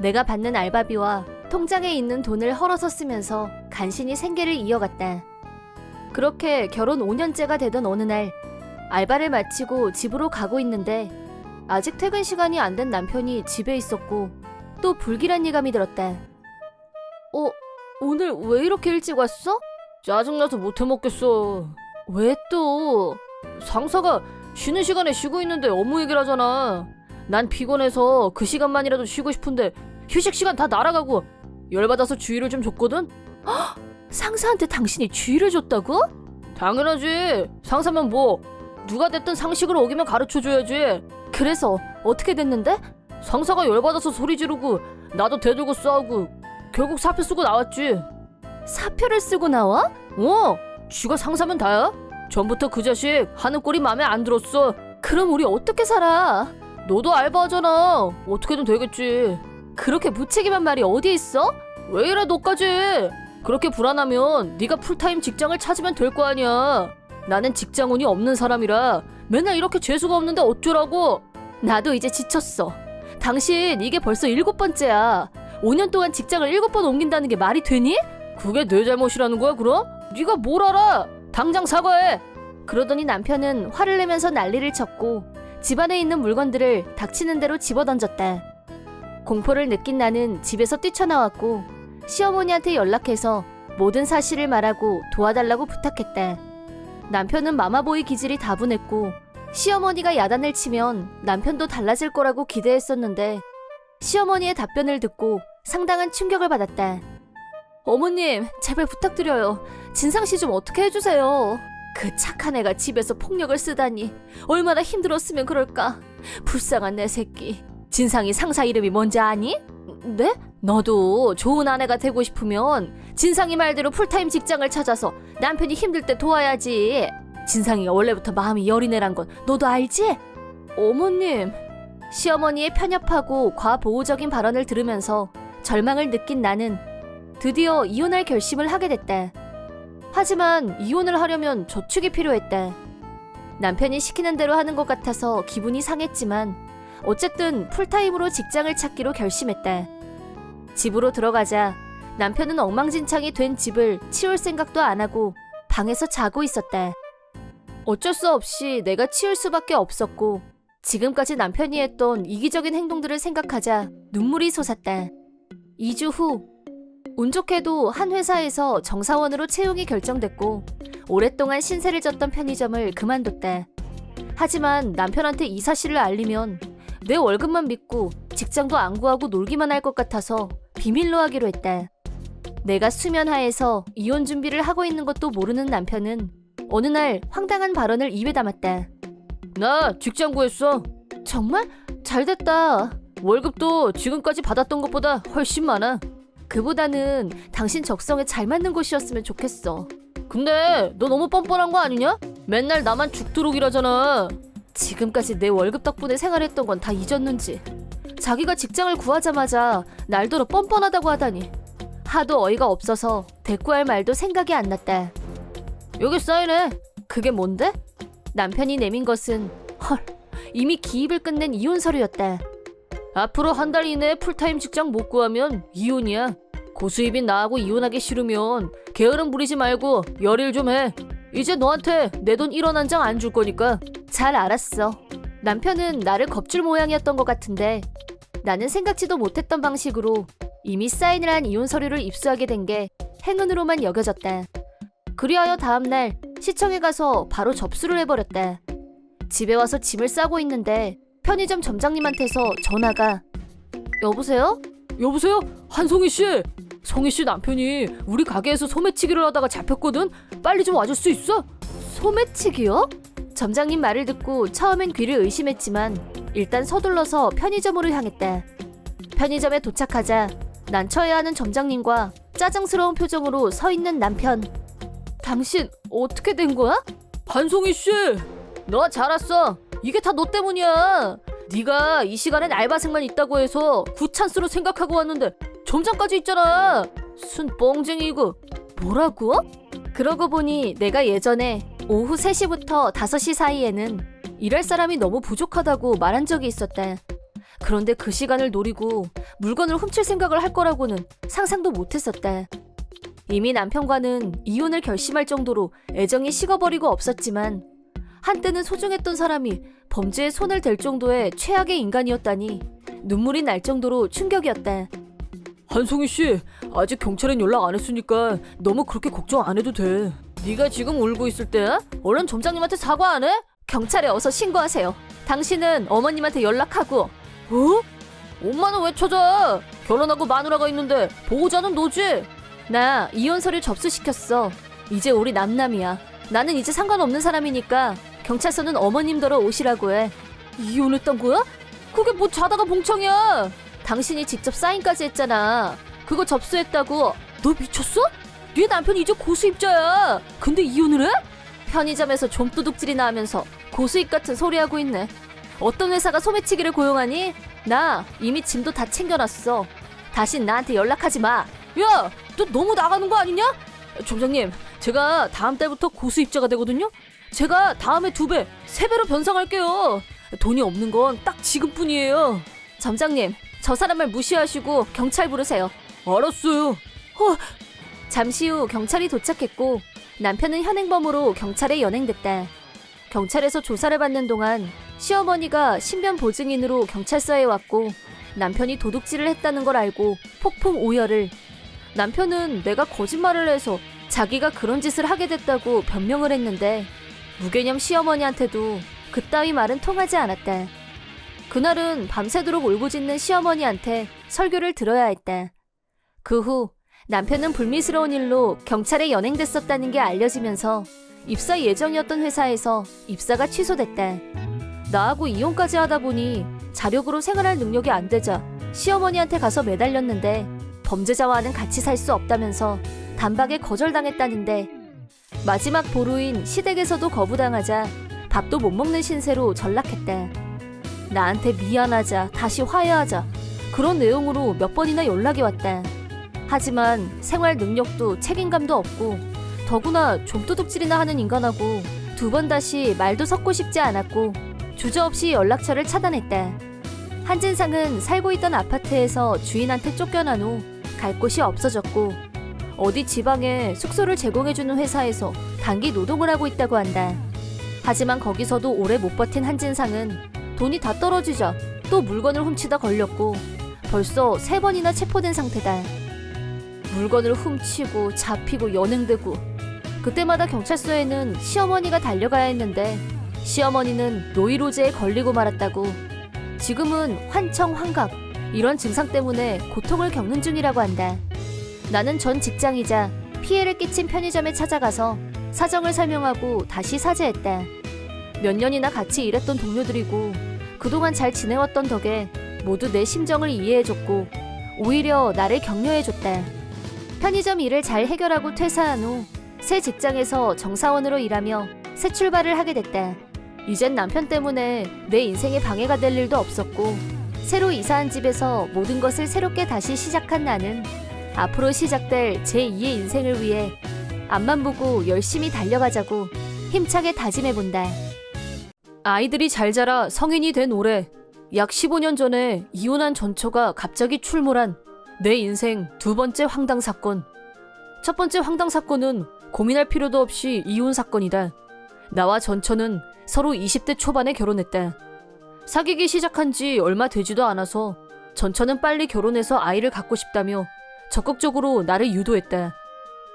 내가 받는 알바비와 통장에 있는 돈을 헐어서 쓰면서 간신히 생계를 이어갔다. 그렇게 결혼 5년째가 되던 어느 날 알바를 마치고 집으로 가고 있는데 아직 퇴근 시간이 안 된 남편이 집에 있었고 또 불길한 예감이 들었다. 오늘 왜 이렇게 일찍 왔어? 짜증나서 못 해먹겠어. 왜 또? 상사가 쉬는 시간에 쉬고 있는데 업무 얘기를 하잖아. 난 피곤해서 그 시간만이라도 쉬고 싶은데 휴식 시간 다 날아가고 열받아서 주의를 좀 줬거든? 헉! 상사한테 당신이 주의를 줬다고? 당연하지. 상사면 뭐 누가 됐든 상식으로 어기면 가르쳐줘야지. 그래서 어떻게 됐는데? 상사가 열받아서 소리 지르고 나도 대들고 싸우고 결국 사표 쓰고 나왔지. 사표를 쓰고 나와? 쥐가 상사면 다야. 전부터 그 자식 하는 꼴이 마음에 안 들었어. 그럼 우리 어떻게 살아? 너도 알바하잖아. 어떻게든 되겠지. 그렇게 무책임한 말이 어디 있어? 왜 이래 너까지? 그렇게 불안하면 네가 풀타임 직장을 찾으면 될 거 아니야. 나는 직장운이 없는 사람이라 맨날 이렇게 재수가 없는데 어쩌라고. 나도 이제 지쳤어. 당신 이게 벌써 7번째야. 5년 동안 직장을 7번 옮긴다는 게 말이 되니? 그게 내 잘못이라는 거야 그럼? 네가 뭘 알아? 당장 사과해. 그러더니 남편은 화를 내면서 난리를 쳤고 집안에 있는 물건들을 닥치는 대로 집어던졌다. 공포를 느낀 나는 집에서 뛰쳐나왔고 시어머니한테 연락해서 모든 사실을 말하고 도와달라고 부탁했다. 남편은 마마보이 기질이 다분했고 시어머니가 야단을 치면 남편도 달라질 거라고 기대했었는데 시어머니의 답변을 듣고 상당한 충격을 받았다. 어머님, 제발 부탁드려요. 진상씨 좀 어떻게 해주세요. 그 착한 애가 집에서 폭력을 쓰다니 얼마나 힘들었으면 그럴까. 불쌍한 내 새끼. 진상이 상사 이름이 뭔지 아니? 네? 너도 좋은 아내가 되고 싶으면 진상이 말대로 풀타임 직장을 찾아서 남편이 힘들 때 도와야지. 진상이가 원래부터 마음이 여린 애란 건 너도 알지? 어머님. 시어머니의 편협하고 과보호적인 발언을 들으면서 절망을 느낀 나는 드디어 이혼할 결심을 하게 됐다. 하지만 이혼을 하려면 저축이 필요했다. 남편이 시키는 대로 하는 것 같아서 기분이 상했지만 어쨌든 풀타임으로 직장을 찾기로 결심했다. 집으로 들어가자 남편은 엉망진창이 된 집을 치울 생각도 안 하고 방에서 자고 있었다. 어쩔 수 없이 내가 치울 수밖에 없었고 지금까지 남편이 했던 이기적인 행동들을 생각하자 눈물이 솟았다. 2주 후 운 좋게도 한 회사에서 정사원으로 채용이 결정됐고 오랫동안 신세를 졌던 편의점을 그만뒀다. 하지만 남편한테 이 사실을 알리면 내 월급만 믿고 직장도 안 구하고 놀기만 할 것 같아서 비밀로 하기로 했다. 내가 수면 하에서 이혼 준비를 하고 있는 것도 모르는 남편은 어느 날 황당한 발언을 입에 담았다. 나 직장 구했어. 정말? 잘됐다. 월급도 지금까지 받았던 것보다 훨씬 많아. 그보다는 당신 적성에 잘 맞는 곳이었으면 좋겠어. 근데 너 너무 뻔뻔한 거 아니냐? 맨날 나만 죽도록 일하잖아. 지금까지 내 월급 덕분에 생활했던 건 다 잊었는지. 자기가 직장을 구하자마자 날더러 뻔뻔하다고 하다니. 하도 어이가 없어서 대꾸할 말도 생각이 안 났다. 여기 사인해. 그게 뭔데? 남편이 내민 것은 헐, 이미 기입을 끝낸 이혼 서류였다. 앞으로 한 달 이내에 풀타임 직장 못 구하면 이혼이야. 고수입인 나하고 이혼하기 싫으면 게으름 부리지 말고 열일 좀 해. 이제 너한테 내 돈 1원 한 장 안 줄 거니까. 잘 알았어. 남편은 나를 겁줄 모양이었던 것 같은데 나는 생각지도 못했던 방식으로 이미 사인을 한 이혼 서류를 입수하게 된 게 행운으로만 여겨졌다. 그리하여 다음날 시청에 가서 바로 접수를 해버렸다. 집에 와서 짐을 싸고 있는데 편의점 점장님한테서 전화가. 여보세요? 여보세요? 한송이 씨. 송이 씨 남편이 우리 가게에서 소매치기를 하다가 잡혔거든. 빨리 좀 와줄 수 있어? 소매치기요? 점장님 말을 듣고 처음엔 귀를 의심했지만 일단 서둘러서 편의점으로 향했다. 편의점에 도착하자 난처해하는 점장님과 짜증스러운 표정으로 서 있는 남편. 당신 어떻게 된 거야? 한송이 씨. 너 잘 왔어. 이게 다 너 때문이야. 네가 이 시간엔 알바생만 있다고 해서 굿찬스로 생각하고 왔는데 점장까지 있잖아. 순 뻥쟁이고. 뭐라고? 그러고 보니 내가 예전에 오후 3시부터 5시 사이에는 일할 사람이 너무 부족하다고 말한 적이 있었다. 그런데 그 시간을 노리고 물건을 훔칠 생각을 할 거라고는 상상도 못했었다. 이미 남편과는 이혼을 결심할 정도로 애정이 식어버리고 없었지만 한때는 소중했던 사람이 범죄에 손을 댈 정도의 최악의 인간이었다니 눈물이 날 정도로 충격이었다. 한송이 씨, 아직 경찰엔 연락 안 했으니까 너무 그렇게 걱정 안 해도 돼. 네가 지금 울고 있을 때 얼른 점장님한테 사과 안 해? 경찰에 어서 신고하세요. 당신은 어머님한테 연락하고. 어? 엄마는 왜 찾아? 결혼하고 마누라가 있는데 보호자는 너지? 나 이혼 서류 접수시켰어. 이제 우리 남남이야. 나는 이제 상관없는 사람이니까 경찰서는 어머님더러 오시라고 해. 이혼했단 거야? 그게 뭐 자다가 봉창이야. 당신이 직접 사인까지 했잖아. 그거 접수했다고. 너 미쳤어? 네 남편이 이제 고수입자야. 근데 이혼을 해? 편의점에서 좀도둑질이나 하면서 고수입 같은 소리하고 있네. 어떤 회사가 소매치기를 고용하니? 나 이미 짐도 다 챙겨놨어. 다신 나한테 연락하지 마. 야, 너 너무 나가는 거 아니냐? 점장님, 제가 다음 달부터 고수입자가 되거든요. 제가 다음에 2배, 3배로 변상할게요. 돈이 없는 건 딱 지금뿐이에요. 점장님, 저 사람을 무시하시고 경찰 부르세요. 알았어요. 잠시 후 경찰이 도착했고 남편은 현행범으로 경찰에 연행됐다. 경찰에서 조사를 받는 동안 시어머니가 신변 보증인으로 경찰서에 왔고 남편이 도둑질을 했다는 걸 알고 폭풍 오열을. 남편은 내가 거짓말을 해서 자기가 그런 짓을 하게 됐다고 변명을 했는데 무개념 시어머니한테도 그따위 말은 통하지 않았다. 그날은 밤새도록 울부짖는 시어머니한테 설교를 들어야 했다. 그 후 남편은 불미스러운 일로 경찰에 연행됐었다는 게 알려지면서 입사 예정이었던 회사에서 입사가 취소됐다. 나하고 이혼까지 하다 보니 자력으로 생활할 능력이 안 되자 시어머니한테 가서 매달렸는데 범죄자와는 같이 살 수 없다면서 단박에 거절당했다는데 마지막 보루인 시댁에서도 거부당하자 밥도 못 먹는 신세로 전락했다. 나한테 미안하자, 다시 화해하자 그런 내용으로 몇 번이나 연락이 왔다. 하지만 생활 능력도 책임감도 없고 더구나 좀도둑질이나 하는 인간하고 2번 다시 말도 섞고 싶지 않았고 주저없이 연락처를 차단했다. 한진상은 살고 있던 아파트에서 주인한테 쫓겨난 후 갈 곳이 없어졌고 어디 지방에 숙소를 제공해주는 회사에서 단기 노동을 하고 있다고 한다. 하지만 거기서도 오래 못 버틴 한진상은 돈이 다 떨어지자 또 물건을 훔치다 걸렸고 벌써 3번이나 체포된 상태다. 물건을 훔치고 잡히고 연행되고 그때마다 경찰서에는 시어머니가 달려가야 했는데 시어머니는 노이로제에 걸리고 말았다고. 지금은 환청환각 이런 증상 때문에 고통을 겪는 중이라고 한다. 나는 전 직장이자 피해를 끼친 편의점에 찾아가서 사정을 설명하고 다시 사죄했다. 몇 년이나 같이 일했던 동료들이고 그동안 잘 지내왔던 덕에 모두 내 심정을 이해해줬고 오히려 나를 격려해줬다. 편의점 일을 잘 해결하고 퇴사한 후 새 직장에서 정사원으로 일하며 새 출발을 하게 됐다. 이젠 남편 때문에 내 인생에 방해가 될 일도 없었고 새로 이사한 집에서 모든 것을 새롭게 다시 시작한 나는 앞으로 시작될 제2의 인생을 위해 앞만 보고 열심히 달려가자고 힘차게 다짐해본다. 아이들이 잘 자라 성인이 된 올해 약 15년 전에 이혼한 전처가 갑자기 출몰한 내 인생 두 번째 황당 사건. 첫 번째 황당 사건은 고민할 필요도 없이 이혼 사건이다. 나와 전처는 서로 20대 초반에 결혼했다. 사귀기 시작한 지 얼마 되지도 않아서 전처는 빨리 결혼해서 아이를 갖고 싶다며 적극적으로 나를 유도했다.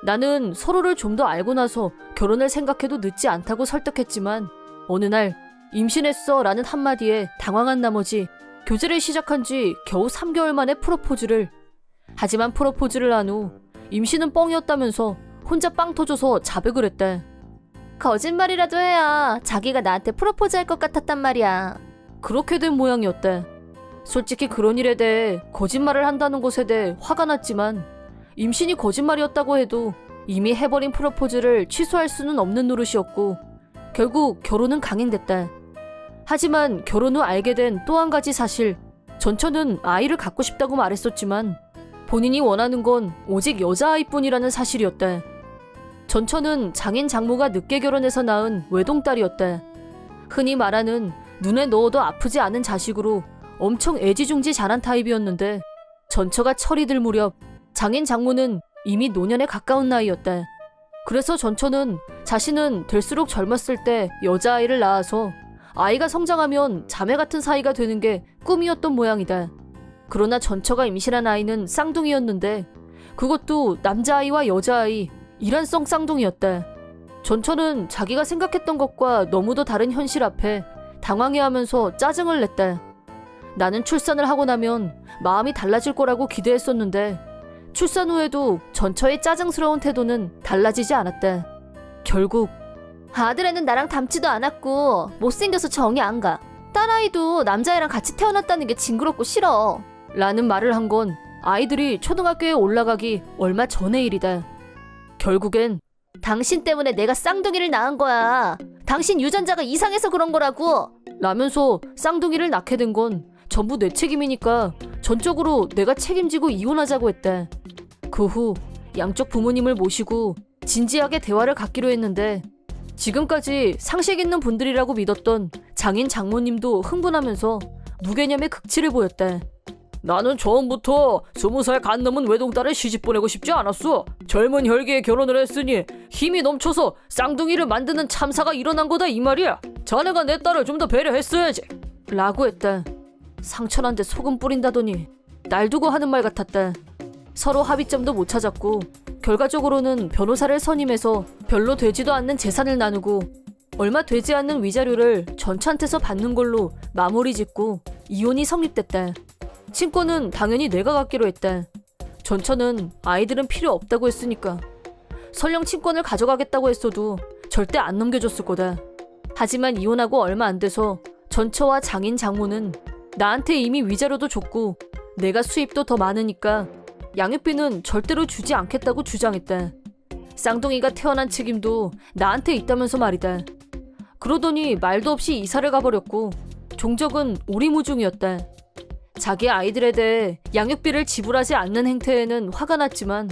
나는 서로를 좀 더 알고 나서 결혼을 생각해도 늦지 않다고 설득했지만 어느 날 임신했어 라는 한마디에 당황한 나머지 교제를 시작한 지 겨우 3개월 만에 프로포즈를. 하지만 프로포즈를 한 후 임신은 뻥이었다면서 혼자 빵 터져서 자백을 했다. 거짓말이라도 해야 자기가 나한테 프로포즈할 것 같았단 말이야. 그렇게 된 모양이었다. 솔직히 그런 일에 대해 거짓말을 한다는 것에 대해 화가 났지만 임신이 거짓말이었다고 해도 이미 해버린 프로포즈를 취소할 수는 없는 노릇이었고 결국 결혼은 강행됐다. 하지만 결혼 후 알게 된 또 한 가지 사실, 전처는 아이를 갖고 싶다고 말했었지만 본인이 원하는 건 오직 여자아이뿐이라는 사실이었다. 전처는 장인 장모가 늦게 결혼해서 낳은 외동딸이었다. 흔히 말하는 눈에 넣어도 아프지 않은 자식으로 엄청 애지중지 자란 타입이었는데 전처가 철이 들 무렵 장인 장모는 이미 노년에 가까운 나이였다. 그래서 전처는 자신은 될수록 젊었을 때 여자아이를 낳아서 아이가 성장하면 자매 같은 사이가 되는 게 꿈이었던 모양이다. 그러나 전처가 임신한 아이는 쌍둥이였는데 그것도 남자아이와 여자아이, 이란성 쌍둥이였다. 전처는 자기가 생각했던 것과 너무도 다른 현실 앞에 당황해하면서 짜증을 냈다. 나는 출산을 하고 나면 마음이 달라질 거라고 기대했었는데 출산 후에도 전처의 짜증스러운 태도는 달라지지 않았다. 결국 아들애는 나랑 닮지도 않았고 못생겨서 정이 안 가. 딸아이도 남자애랑 같이 태어났다는 게 징그럽고 싫어. 라는 말을 한 건 아이들이 초등학교에 올라가기 얼마 전의 일이다. 결국엔 당신 때문에 내가 쌍둥이를 낳은 거야. 당신 유전자가 이상해서 그런 거라고. 라면서 쌍둥이를 낳게 된 건 전부 내 책임이니까 전적으로 내가 책임지고 이혼하자고 했다. 그 후 양쪽 부모님을 모시고 진지하게 대화를 갖기로 했는데 지금까지 상식 있는 분들이라고 믿었던 장인 장모님도 흥분하면서 무개념의 극치를 보였다. 나는 처음부터 20살 간 넘은 외동딸을 시집 보내고 싶지 않았어. 젊은 혈기에 결혼을 했으니 힘이 넘쳐서 쌍둥이를 만드는 참사가 일어난 거다 이 말이야. 자네가 내 딸을 좀 더 배려했어야지. 라고 했다. 상처난데 소금 뿌린다더니 날 두고 하는 말 같았다. 서로 합의점도 못 찾았고 결과적으로는 변호사를 선임해서 별로 되지도 않는 재산을 나누고 얼마 되지 않는 위자료를 전처한테서 받는 걸로 마무리 짓고 이혼이 성립됐다. 친권은 당연히 내가 갖기로 했다. 전처는 아이들은 필요 없다고 했으니까. 설령 친권을 가져가겠다고 했어도 절대 안 넘겨줬을 거다. 하지만 이혼하고 얼마 안 돼서 전처와 장인 장모는 나한테 이미 위자료도 줬고 내가 수입도 더 많으니까 양육비는 절대로 주지 않겠다고 주장했다. 쌍둥이가 태어난 책임도 나한테 있다면서 말이다. 그러더니 말도 없이 이사를 가버렸고 종적은 오리무중이었다. 자기 아이들에 대해 양육비를 지불하지 않는 행태에는 화가 났지만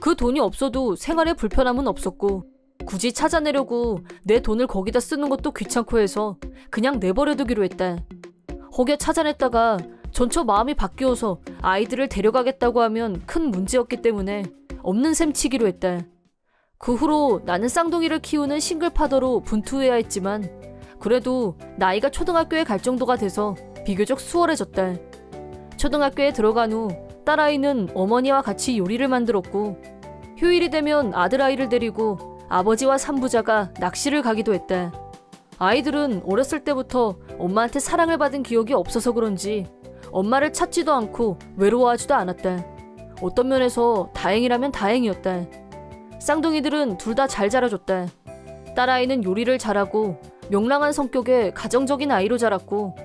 그 돈이 없어도 생활에 불편함은 없었고 굳이 찾아내려고 내 돈을 거기다 쓰는 것도 귀찮고 해서 그냥 내버려두기로 했다. 혹여 찾아냈다가 전처 마음이 바뀌어서 아이들을 데려가겠다고 하면 큰 문제였기 때문에 없는 셈 치기로 했다. 그 후로 나는 쌍둥이를 키우는 싱글파더로 분투해야 했지만 그래도 나이가 초등학교에 갈 정도가 돼서 비교적 수월해졌다. 초등학교에 들어간 후 딸아이는 어머니와 같이 요리를 만들었고 휴일이 되면 아들아이를 데리고 아버지와 삼부자가 낚시를 가기도 했다. 아이들은 어렸을 때부터 엄마한테 사랑을 받은 기억이 없어서 그런지 엄마를 찾지도 않고 외로워하지도 않았다. 어떤 면에서 다행이라면 다행이었다. 쌍둥이들은 둘 다 잘 자라줬다. 딸아이는 요리를 잘하고 명랑한 성격의 가정적인 아이로 자랐고,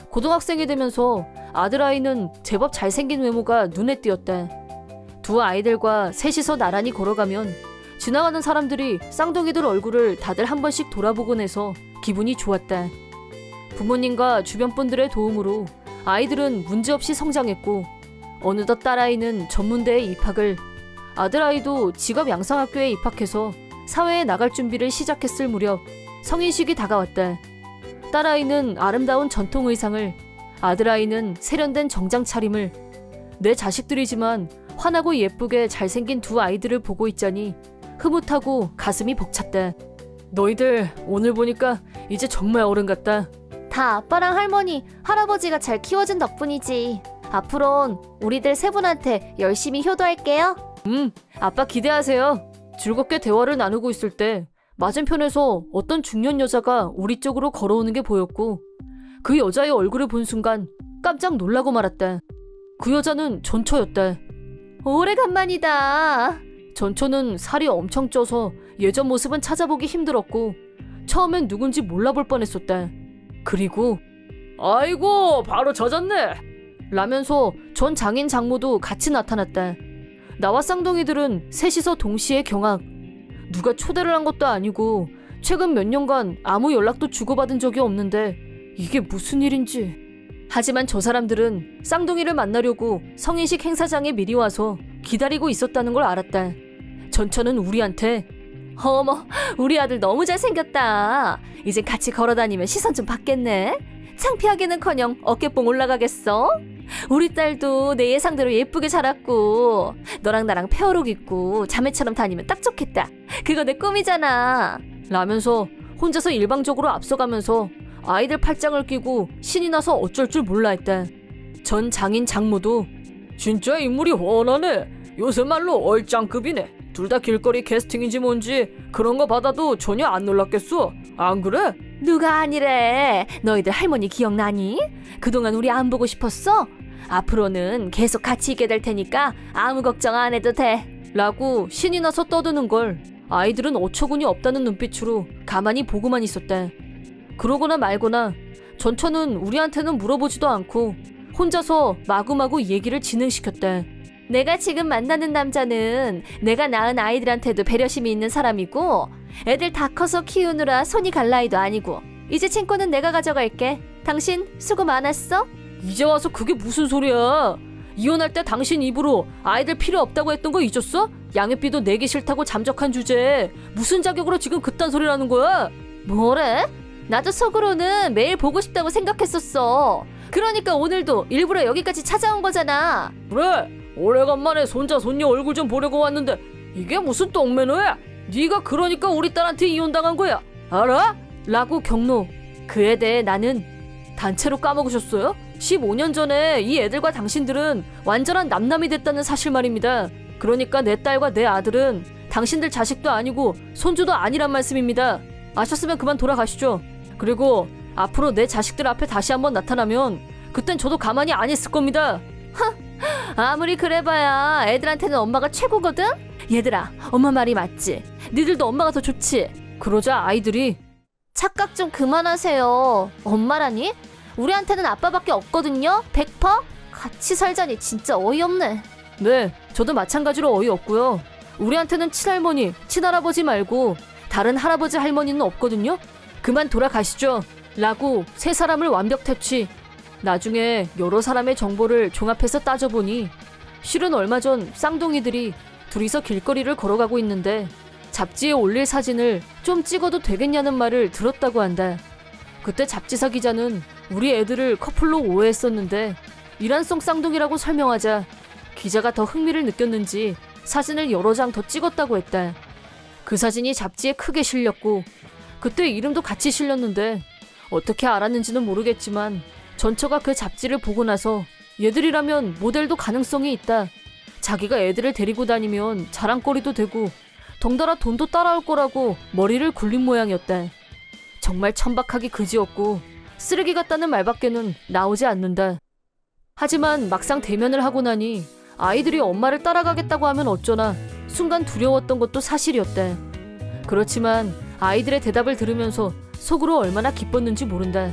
고등학생이 되면서 아들아이는 제법 잘생긴 외모가 눈에 띄었다. 두 아이들과 셋이서 나란히 걸어가면 지나가는 사람들이 쌍둥이들 얼굴을 다들 한 번씩 돌아보곤 해서 기분이 좋았다. 부모님과 주변 분들의 도움으로 아이들은 문제없이 성장했고, 어느덧 딸아이는 전문대에 입학을, 아들아이도 직업 양성학교에 입학해서 사회에 나갈 준비를 시작했을 무렵 성인식이 다가왔다. 딸아이는 아름다운 전통 의상을, 아들아이는 세련된 정장 차림을. 내 자식들이지만 환하고 예쁘게 잘생긴 두 아이들을 보고 있자니 흐뭇하고 가슴이 벅찼다. 너희들 오늘 보니까 이제 정말 어른 같다. 다 아빠랑 할머니, 할아버지가 잘 키워준 덕분이지. 앞으론 우리들 세 분한테 열심히 효도할게요. 아빠 기대하세요. 즐겁게 대화를 나누고 있을 때 맞은편에서 어떤 중년 여자가 우리 쪽으로 걸어오는 게 보였고, 그 여자의 얼굴을 본 순간 깜짝 놀라고 말았다. 그 여자는 전처였다. 오래간만이다. 전처는 살이 엄청 쪄서 예전 모습은 찾아보기 힘들었고 처음엔 누군지 몰라볼 뻔했었다. 그리고 아이고 바로 젖었네 라면서 전 장인 장모도 같이 나타났다. 나와 쌍둥이들은 셋이서 동시에 경악. 누가 초대를 한 것도 아니고 최근 몇 년간 아무 연락도 주고받은 적이 없는데 이게 무슨 일인지. 하지만 저 사람들은 쌍둥이를 만나려고 성인식 행사장에 미리 와서 기다리고 있었다는 걸 알았다. 전처는 우리한테 어머, 우리 아들 너무 잘생겼다. 이제 같이 걸어다니면 시선 좀 받겠네. 창피하기는커녕 어깨뽕 올라가겠어. 우리 딸도 내 예상대로 예쁘게 자랐고, 너랑 나랑 페어룩 입고 자매처럼 다니면 딱 좋겠다. 그거 내 꿈이잖아. 라면서 혼자서 일방적으로 앞서가면서 아이들 팔짱을 끼고 신이 나서 어쩔 줄 몰라 했다. 전 장인 장모도 진짜 인물이 훤하네. 요새 말로 얼짱급이네. 둘 다 길거리 캐스팅인지 뭔지 그런 거 받아도 전혀 안 놀랐겠어. 안 그래? 누가 아니래. 너희들 할머니 기억나니? 그동안 우리 안 보고 싶었어? 앞으로는 계속 같이 있게 될 테니까 아무 걱정 안 해도 돼. 라고 신이 나서 떠드는 걸 아이들은 어처구니 없다는 눈빛으로 가만히 보고만 있었다. 그러거나 말거나 전처는 우리한테는 물어보지도 않고 혼자서 마구마구 얘기를 진행시켰다. 내가 지금 만나는 남자는 내가 낳은 아이들한테도 배려심이 있는 사람이고, 애들 다 커서 키우느라 손이 갈 나이도 아니고, 이제 친구는 내가 가져갈게. 당신 수고 많았어? 이제 와서 그게 무슨 소리야. 이혼할 때 당신 입으로 아이들 필요 없다고 했던 거 잊었어? 양육비도 내기 싫다고 잠적한 주제에 무슨 자격으로 지금 그딴 소리를 하는 거야? 뭐래? 나도 속으로는 매일 보고 싶다고 생각했었어. 그러니까 오늘도 일부러 여기까지 찾아온 거잖아. 그래, 오래간만에 손자 손녀 얼굴 좀 보려고 왔는데 이게 무슨 똥매너야? 네가 그러니까 우리 딸한테 이혼당한 거야, 알아? 라고 경로. 그에 대해 나는 단체로 까먹으셨어요? 15년 전에 이 애들과 당신들은 완전한 남남이 됐다는 사실 말입니다. 그러니까 내 딸과 내 아들은 당신들 자식도 아니고 손주도 아니란 말씀입니다. 아셨으면 그만 돌아가시죠. 그리고 앞으로 내 자식들 앞에 다시 한번 나타나면 그땐 저도 가만히 안 있을 겁니다. 아무리 그래봐야 애들한테는 엄마가 최고거든? 얘들아, 엄마 말이 맞지? 니들도 엄마가 더 좋지? 그러자 아이들이 착각 좀 그만하세요. 엄마라니? 우리한테는 아빠밖에 없거든요? 100%? 같이 살자니 진짜 어이없네. 네, 저도 마찬가지로 어이없고요. 우리한테는 친할머니, 친할아버지 말고 다른 할아버지 할머니는 없거든요. 그만 돌아가시죠. 라고 세 사람을 완벽 퇴치. 나중에 여러 사람의 정보를 종합해서 따져보니 실은 얼마 전 쌍둥이들이 둘이서 길거리를 걸어가고 있는데 잡지에 올릴 사진을 좀 찍어도 되겠냐는 말을 들었다고 한다. 그때 잡지사 기자는 우리 애들을 커플로 오해했었는데 이란성 쌍둥이라고 설명하자 기자가 더 흥미를 느꼈는지 사진을 여러 장 더 찍었다고 했다. 그 사진이 잡지에 크게 실렸고 그때 이름도 같이 실렸는데 어떻게 알았는지는 모르겠지만 전처가 그 잡지를 보고 나서 얘들이라면 모델도 가능성이 있다. 자기가 애들을 데리고 다니면 자랑거리도 되고 덩달아 돈도 따라올 거라고 머리를 굴린 모양이었다. 정말 천박하기 그지없고 쓰레기 같다는 말밖에는 나오지 않는다. 하지만 막상 대면을 하고 나니 아이들이 엄마를 따라가겠다고 하면 어쩌나 순간 두려웠던 것도 사실이었다. 그렇지만 아이들의 대답을 들으면서 속으로 얼마나 기뻤는지 모른다.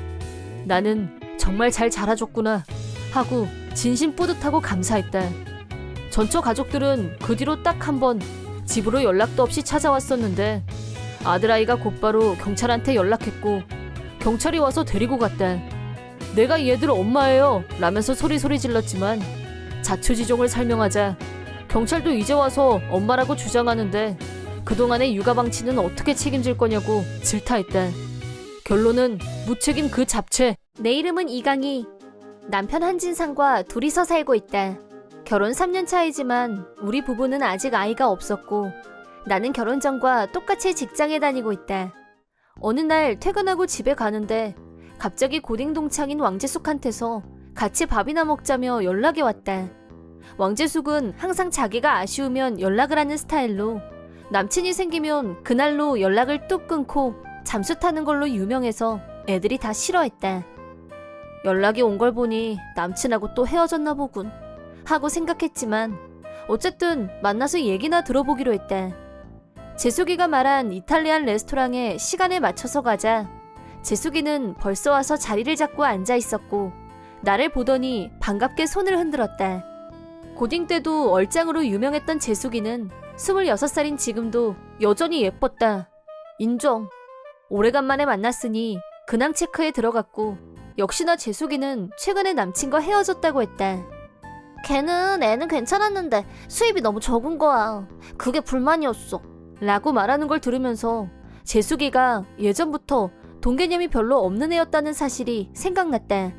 나는 정말 잘 자라줬구나 하고 진심 뿌듯하고 감사했다. 전처 가족들은 그 뒤로 딱 한 번 집으로 연락도 없이 찾아왔었는데 아들아이가 곧바로 경찰한테 연락했고 경찰이 와서 데리고 갔다. 내가 얘들 엄마예요 라면서 소리 질렀지만 자초지종을 설명하자 경찰도 이제 와서 엄마라고 주장하는데 그동안의 육아 방치는 어떻게 책임질 거냐고 질타했다. 결론은 무책임 그 잡채. 내 이름은 이강희. 남편 한진상과 둘이서 살고 있다. 결혼 3년 차이지만 우리 부부는 아직 아이가 없었고 나는 결혼 전과 똑같이 직장에 다니고 있다. 어느 날 퇴근하고 집에 가는데 갑자기 고딩동창인 왕재숙한테서 같이 밥이나 먹자며 연락이 왔다. 왕재숙은 항상 자기가 아쉬우면 연락을 하는 스타일로 남친이 생기면 그날로 연락을 뚝 끊고 잠수 타는 걸로 유명해서 애들이 다 싫어했다. 연락이 온 걸 보니 남친하고 또 헤어졌나 보군 하고 생각했지만 어쨌든 만나서 얘기나 들어보기로 했다. 재숙이가 말한 이탈리안 레스토랑에 시간에 맞춰서 가자 재숙이는 벌써 와서 자리를 잡고 앉아 있었고 나를 보더니 반갑게 손을 흔들었다. 고딩 때도 얼짱으로 유명했던 재숙이는 26살인 지금도 여전히 예뻤다. 인정. 오래간만에 만났으니 근황 체크에 들어갔고 역시나 재숙이는 최근에 남친과 헤어졌다고 했다. 걔는 애는 괜찮았는데 수입이 너무 적은 거야. 그게 불만이었어. 라고 말하는 걸 들으면서 재숙이가 예전부터 돈 개념이 별로 없는 애였다는 사실이 생각났다.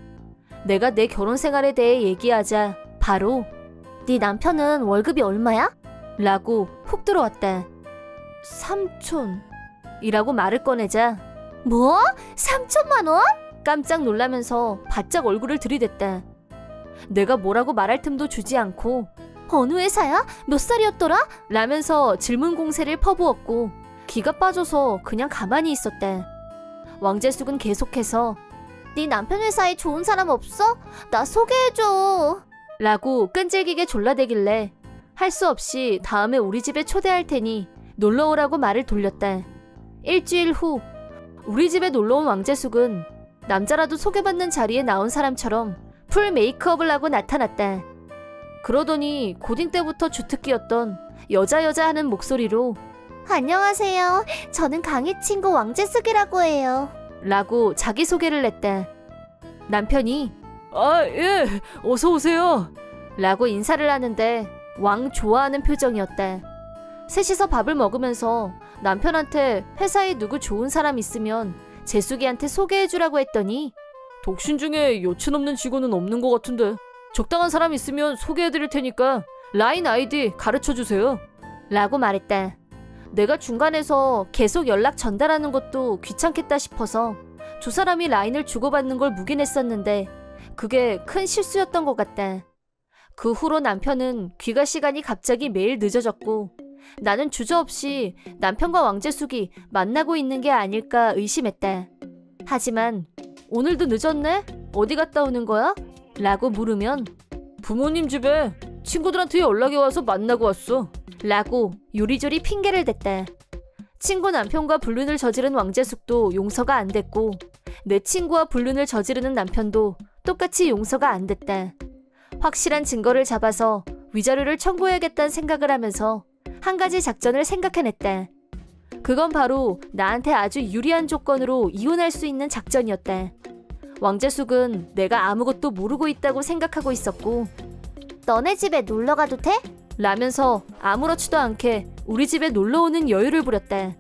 내가 내 결혼 생활에 대해 얘기하자 바로 네 남편은 월급이 얼마야? 라고 훅 들어왔다. 3촌 이라고 말을 꺼내자 뭐? 3천만 원? 깜짝 놀라면서 바짝 얼굴을 들이댔다. 내가 뭐라고 말할 틈도 주지 않고 어느 회사야? 몇 살이었더라? 라면서 질문 공세를 퍼부었고 기가 빠져서 그냥 가만히 있었다. 왕재숙은 계속해서 네 남편 회사에 좋은 사람 없어? 나 소개해줘. 라고 끈질기게 졸라대길래 할 수 없이 다음에 우리 집에 초대할 테니 놀러오라고 말을 돌렸다. 일주일 후 우리 집에 놀러온 왕재숙은 남자라도 소개받는 자리에 나온 사람처럼 풀 메이크업을 하고 나타났다. 그러더니 고딩 때부터 주특기였던 여자 하는 목소리로 안녕하세요. 저는 강희 친구 왕재숙이라고 해요. 라고 자기소개를 했다. 남편이 아, 예, 어서 오세요. 라고 인사를 하는데 왕 좋아하는 표정이었다. 셋이서 밥을 먹으면서 남편한테 회사에 누구 좋은 사람 있으면 재숙이한테 소개해주라고 했더니 독신 중에 여친 없는 직원은 없는 것 같은데 적당한 사람 있으면 소개해드릴 테니까 라인 아이디 가르쳐주세요. 라고 말했다. 내가 중간에서 계속 연락 전달하는 것도 귀찮겠다 싶어서 두 사람이 라인을 주고받는 걸 묵인했었는데 그게 큰 실수였던 것 같다. 그 후로 남편은 귀가 시간이 갑자기 매일 늦어졌고 나는 주저없이 남편과 왕재숙이 만나고 있는 게 아닐까 의심했다. 하지만 오늘도 늦었네? 어디 갔다 오는 거야? 라고 물으면 부모님 집에 친구들한테 연락이 와서 만나고 왔어. 라고 요리조리 핑계를 댔다. 친구 남편과 불륜을 저지른 왕재숙도 용서가 안 됐고 내 친구와 불륜을 저지르는 남편도 똑같이 용서가 안 됐다. 확실한 증거를 잡아서 위자료를 청구해야겠다는 생각을 하면서 한 가지 작전을 생각해냈다. 그건 바로 나한테 아주 유리한 조건으로 이혼할 수 있는 작전이었다. 왕재숙은 내가 아무것도 모르고 있다고 생각하고 있었고 너네 집에 놀러 가도 돼? 라면서 아무렇지도 않게 우리 집에 놀러오는 여유를 부렸다.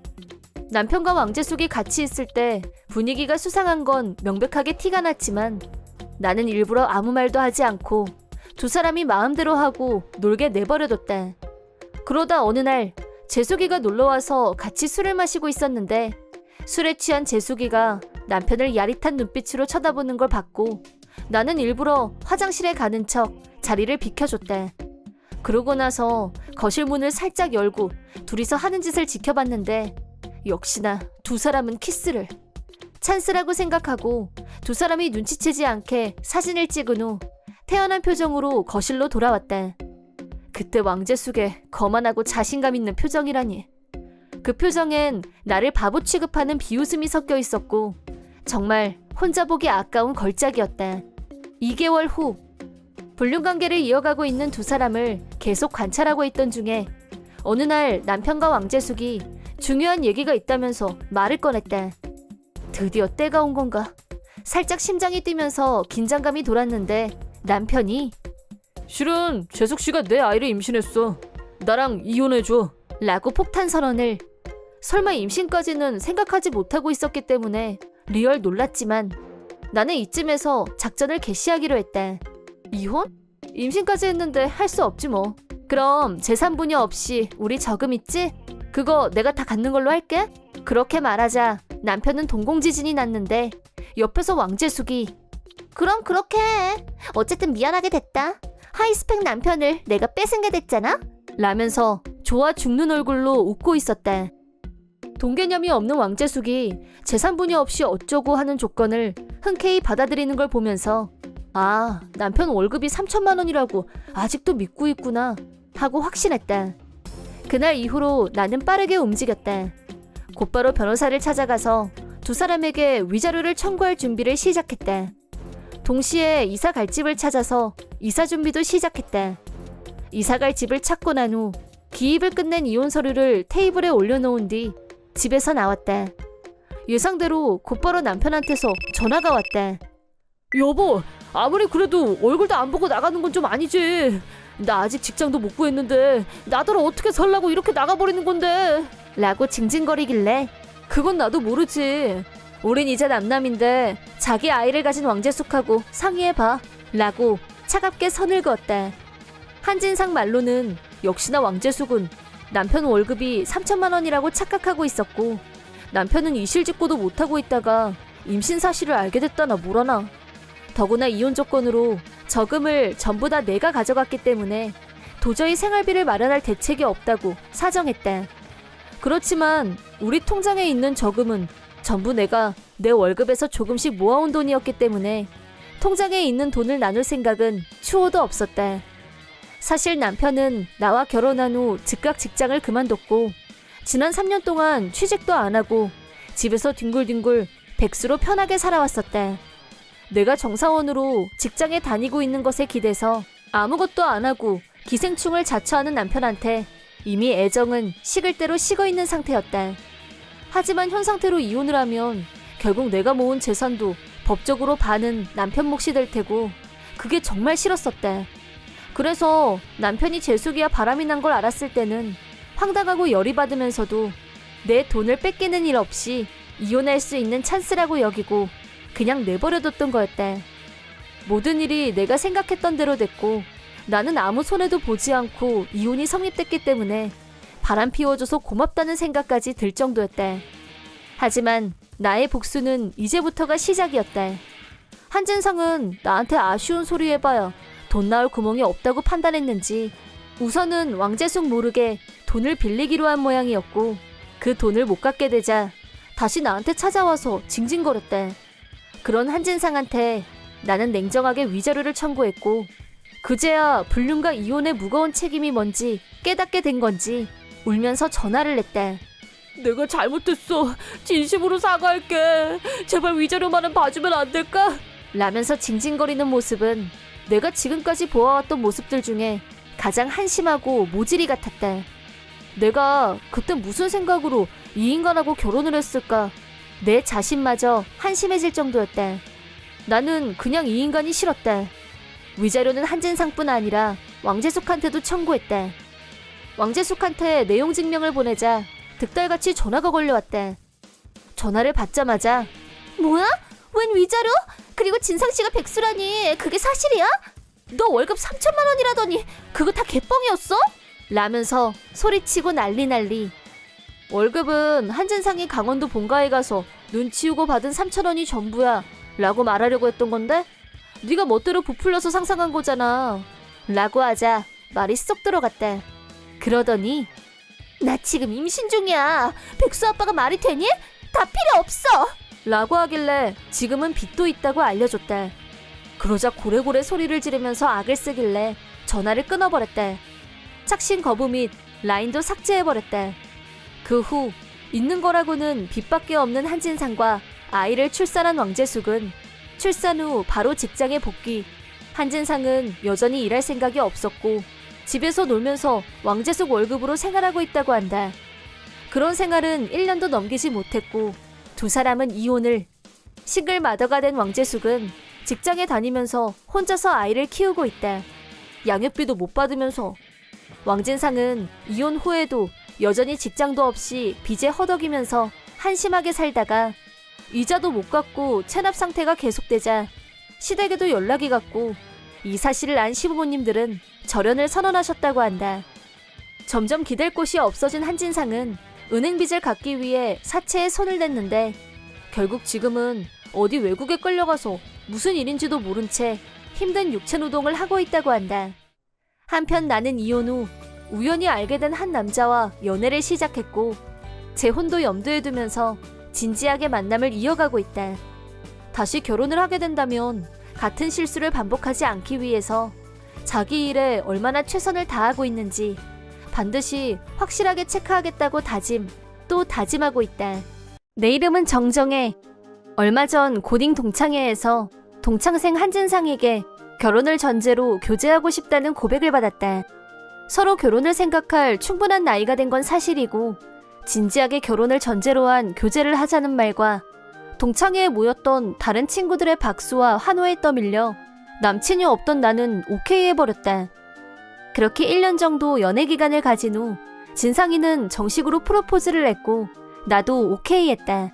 남편과 왕재숙이 같이 있을 때 분위기가 수상한 건 명백하게 티가 났지만 나는 일부러 아무 말도 하지 않고 두 사람이 마음대로 하고 놀게 내버려뒀다. 그러다 어느 날 재숙이가 놀러와서 같이 술을 마시고 있었는데 술에 취한 재숙이가 남편을 야릿한 눈빛으로 쳐다보는 걸 봤고 나는 일부러 화장실에 가는 척 자리를 비켜줬다. 그러고 나서 거실 문을 살짝 열고 둘이서 하는 짓을 지켜봤는데 역시나 두 사람은 키스를. 찬스라고 생각하고 두 사람이 눈치채지 않게 사진을 찍은 후 태연한 표정으로 거실로 돌아왔다. 그때 왕재숙의 거만하고 자신감 있는 표정이라니. 그 표정엔 나를 바보 취급하는 비웃음이 섞여 있었고 정말 혼자 보기 아까운 걸작이었다. 2개월 후 불륜관계를 이어가고 있는 두 사람을 계속 관찰하고 있던 중에 어느 날 남편과 왕재숙이 중요한 얘기가 있다면서 말을 꺼냈다. 드디어 때가 온 건가? 살짝 심장이 뛰면서 긴장감이 돌았는데 남편이 실은 재숙 씨가 내 아이를 임신했어. 나랑 이혼해줘. 라고 폭탄 선언을. 설마 임신까지는 생각하지 못하고 있었기 때문에 리얼 놀랐지만 나는 이쯤에서 작전을 개시하기로 했다. 이혼? 임신까지 했는데 할 수 없지 뭐. 그럼 재산 분여 없이 우리 저금 있지? 그거 내가 다 갖는 걸로 할게. 그렇게 말하자 남편은 동공지진이 났는데 옆에서 왕재숙이 그럼 그렇게 해. 어쨌든 미안하게 됐다. 하이스펙 남편을 내가 뺏은 게 됐잖아. 라면서 좋아 죽는 얼굴로 웃고 있었다. 동개념이 없는 왕재숙이 재산 분여 없이 어쩌고 하는 조건을 흔쾌히 받아들이는 걸 보면서 아, 남편 월급이 3천만 원이라고 아직도 믿고 있구나 하고 확신했다. 그날 이후로 나는 빠르게 움직였다. 곧바로 변호사를 찾아가서 두 사람에게 위자료를 청구할 준비를 시작했다. 동시에 이사 갈 집을 찾아서 이사 준비도 시작했다. 이사 갈 집을 찾고 난 후 기입을 끝낸 이혼 서류를 테이블에 올려놓은 뒤 집에서 나왔다. 예상대로 곧바로 남편한테서 전화가 왔다. 여보, 아무리 그래도 얼굴도 안 보고 나가는 건 좀 아니지. 나 아직 직장도 못 구했는데 나더러 어떻게 살라고 이렇게 나가버리는 건데. 라고 징징거리길래 그건 나도 모르지. 우린 이제 남남인데 자기 아이를 가진 왕재숙하고 상의해봐. 라고 차갑게 선을 그었다. 한진상 말로는 역시나 왕재숙은 남편 월급이 3천만 원이라고 착각하고 있었고 남편은 이실직고도 못하고 있다가 임신 사실을 알게 됐다나 뭐라나. 더구나 이혼 조건으로 저금을 전부 다 내가 가져갔기 때문에 도저히 생활비를 마련할 대책이 없다고 사정했다. 그렇지만 우리 통장에 있는 저금은 전부 내가 내 월급에서 조금씩 모아온 돈이었기 때문에 통장에 있는 돈을 나눌 생각은 추호도 없었다. 사실 남편은 나와 결혼한 후 즉각 직장을 그만뒀고 지난 3년 동안 취직도 안 하고 집에서 뒹굴뒹굴 백수로 편하게 살아왔었다. 내가 정사원으로 직장에 다니고 있는 것에 기대서 아무것도 안 하고 기생충을 자처하는 남편한테 이미 애정은 식을 대로 식어 있는 상태였다. 하지만 현 상태로 이혼을 하면 결국 내가 모은 재산도 법적으로 반은 남편 몫이 될 테고 그게 정말 싫었었다. 그래서 남편이 재숙이야 바람이 난 걸 알았을 때는 황당하고 열이 받으면서도 내 돈을 뺏기는 일 없이 이혼할 수 있는 찬스라고 여기고 그냥 내버려뒀던 거였다. 모든 일이 내가 생각했던 대로 됐고 나는 아무 손해도 보지 않고 이혼이 성립됐기 때문에 바람 피워줘서 고맙다는 생각까지 들 정도였다. 하지만 나의 복수는 이제부터가 시작이었다. 한진상은 나한테 아쉬운 소리 해봐야 돈 나올 구멍이 없다고 판단했는지 우선은 왕재숙 모르게 돈을 빌리기로 한 모양이었고 그 돈을 못 갚게 되자 다시 나한테 찾아와서 징징거렸다. 그런 한진상한테 나는 냉정하게 위자료를 청구했고 그제야 불륜과 이혼의 무거운 책임이 뭔지 깨닫게 된 건지 울면서 전화를 냈다. 내가 잘못했어. 진심으로 사과할게. 제발 위자료만은 봐주면 안 될까? 라면서 징징거리는 모습은 내가 지금까지 보아왔던 모습들 중에 가장 한심하고 모질이 같았다. 내가 그때 무슨 생각으로 이 인간하고 결혼을 했을까? 내 자신마저 한심해질 정도였다. 나는 그냥 이 인간이 싫었다. 위자료는 한진상뿐 아니라 왕재숙한테도 청구했다. 왕재숙한테 내용 증명을 보내자 득달같이 전화가 걸려왔다. 전화를 받자마자 뭐야? 웬 위자료? 그리고 진상씨가 백수라니 그게 사실이야? 너 월급 3천만 원이라더니 그거 다 개뻥이었어? 라면서 소리치고 난리. 월급은 한진상이 강원도 본가에 가서 눈 치우고 받은 3천 원이 전부야 라고 말하려고 했던 건데 네가 멋대로 부풀려서 상상한 거잖아 라고 하자 말이 쏙 들어갔다. 그러더니 나 지금 임신 중이야. 백수 아빠가 말이 되니? 다 필요 없어. 라고 하길래 지금은 빚도 있다고 알려줬다. 그러자 고래고래 소리를 지르면서 악을 쓰길래 전화를 끊어버렸다. 착신 거부 및 라인도 삭제해버렸다. 그 후 있는 거라고는 빚밖에 없는 한진상과 아이를 출산한 왕재숙은 출산 후 바로 직장에 복귀. 한진상은 여전히 일할 생각이 없었고 집에서 놀면서 왕재숙 월급으로 생활하고 있다고 한다. 그런 생활은 1년도 넘기지 못했고 두 사람은 이혼을. 싱글 마더가 된 왕재숙은 직장에 다니면서 혼자서 아이를 키우고 있다. 양육비도 못 받으면서. 왕진상은 이혼 후에도 여전히 직장도 없이 빚에 허덕이면서 한심하게 살다가 이자도 못 갚고 체납 상태가 계속되자 시댁에도 연락이 갔고 이 사실을 안 시부모님들은 절연을 선언하셨다고 한다. 점점 기댈 곳이 없어진 한진상은 은행 빚을 갚기 위해 사채에 손을 댔는데 결국 지금은 어디 외국에 끌려가서 무슨 일인지도 모른 채 힘든 육체노동을 하고 있다고 한다. 한편 나는 이혼 후 우연히 알게 된 한 남자와 연애를 시작했고 재혼도 염두에 두면서 진지하게 만남을 이어가고 있다. 다시 결혼을 하게 된다면 같은 실수를 반복하지 않기 위해서 자기 일에 얼마나 최선을 다하고 있는지 반드시 확실하게 체크하겠다고 또 다짐하고 있다. 내 이름은 정정혜. 얼마 전 고딩 동창회에서 동창생 한진상에게 결혼을 전제로 교제하고 싶다는 고백을 받았다. 서로 결혼을 생각할 충분한 나이가 된 건 사실이고 진지하게 결혼을 전제로 한 교제를 하자는 말과 동창회에 모였던 다른 친구들의 박수와 환호에 떠밀려 남친이 없던 나는 오케이 해버렸다. 그렇게 1년 정도 연애 기간을 가진 후 진상이는 정식으로 프로포즈를 했고 나도 오케이 했다.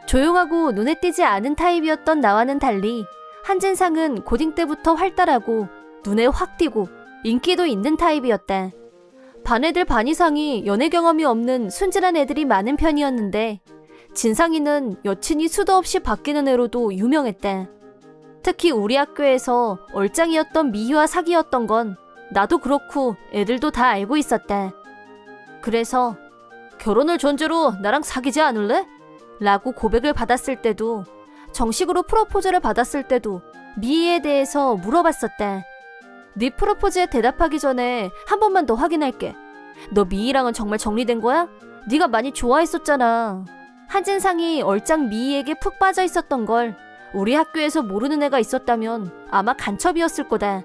조용하고 눈에 띄지 않은 타입이었던 나와는 달리 한진상은 고딩 때부터 활달하고 눈에 확 띄고 인기도 있는 타입이었다. 반 애들 반 이상이 연애 경험이 없는 순진한 애들이 많은 편이었는데 진상이는 여친이 수도 없이 바뀌는 애로도 유명했다. 특히 우리 학교에서 얼짱이었던 미희와 사귀었던 건 나도 그렇고 애들도 다 알고 있었다. 그래서 결혼을 전제로 나랑 사귀지 않을래? 라고 고백을 받았을 때도 정식으로 프로포즈를 받았을 때도 미희에 대해서 물어봤었다. 네 프로포즈에 대답하기 전에 한 번만 더 확인할게. 너 미희랑은 정말 정리된 거야? 네가 많이 좋아했었잖아. 한진상이 얼짱 미희에게 푹 빠져 있었던 걸 우리 학교에서 모르는 애가 있었다면 아마 간첩이었을 거다.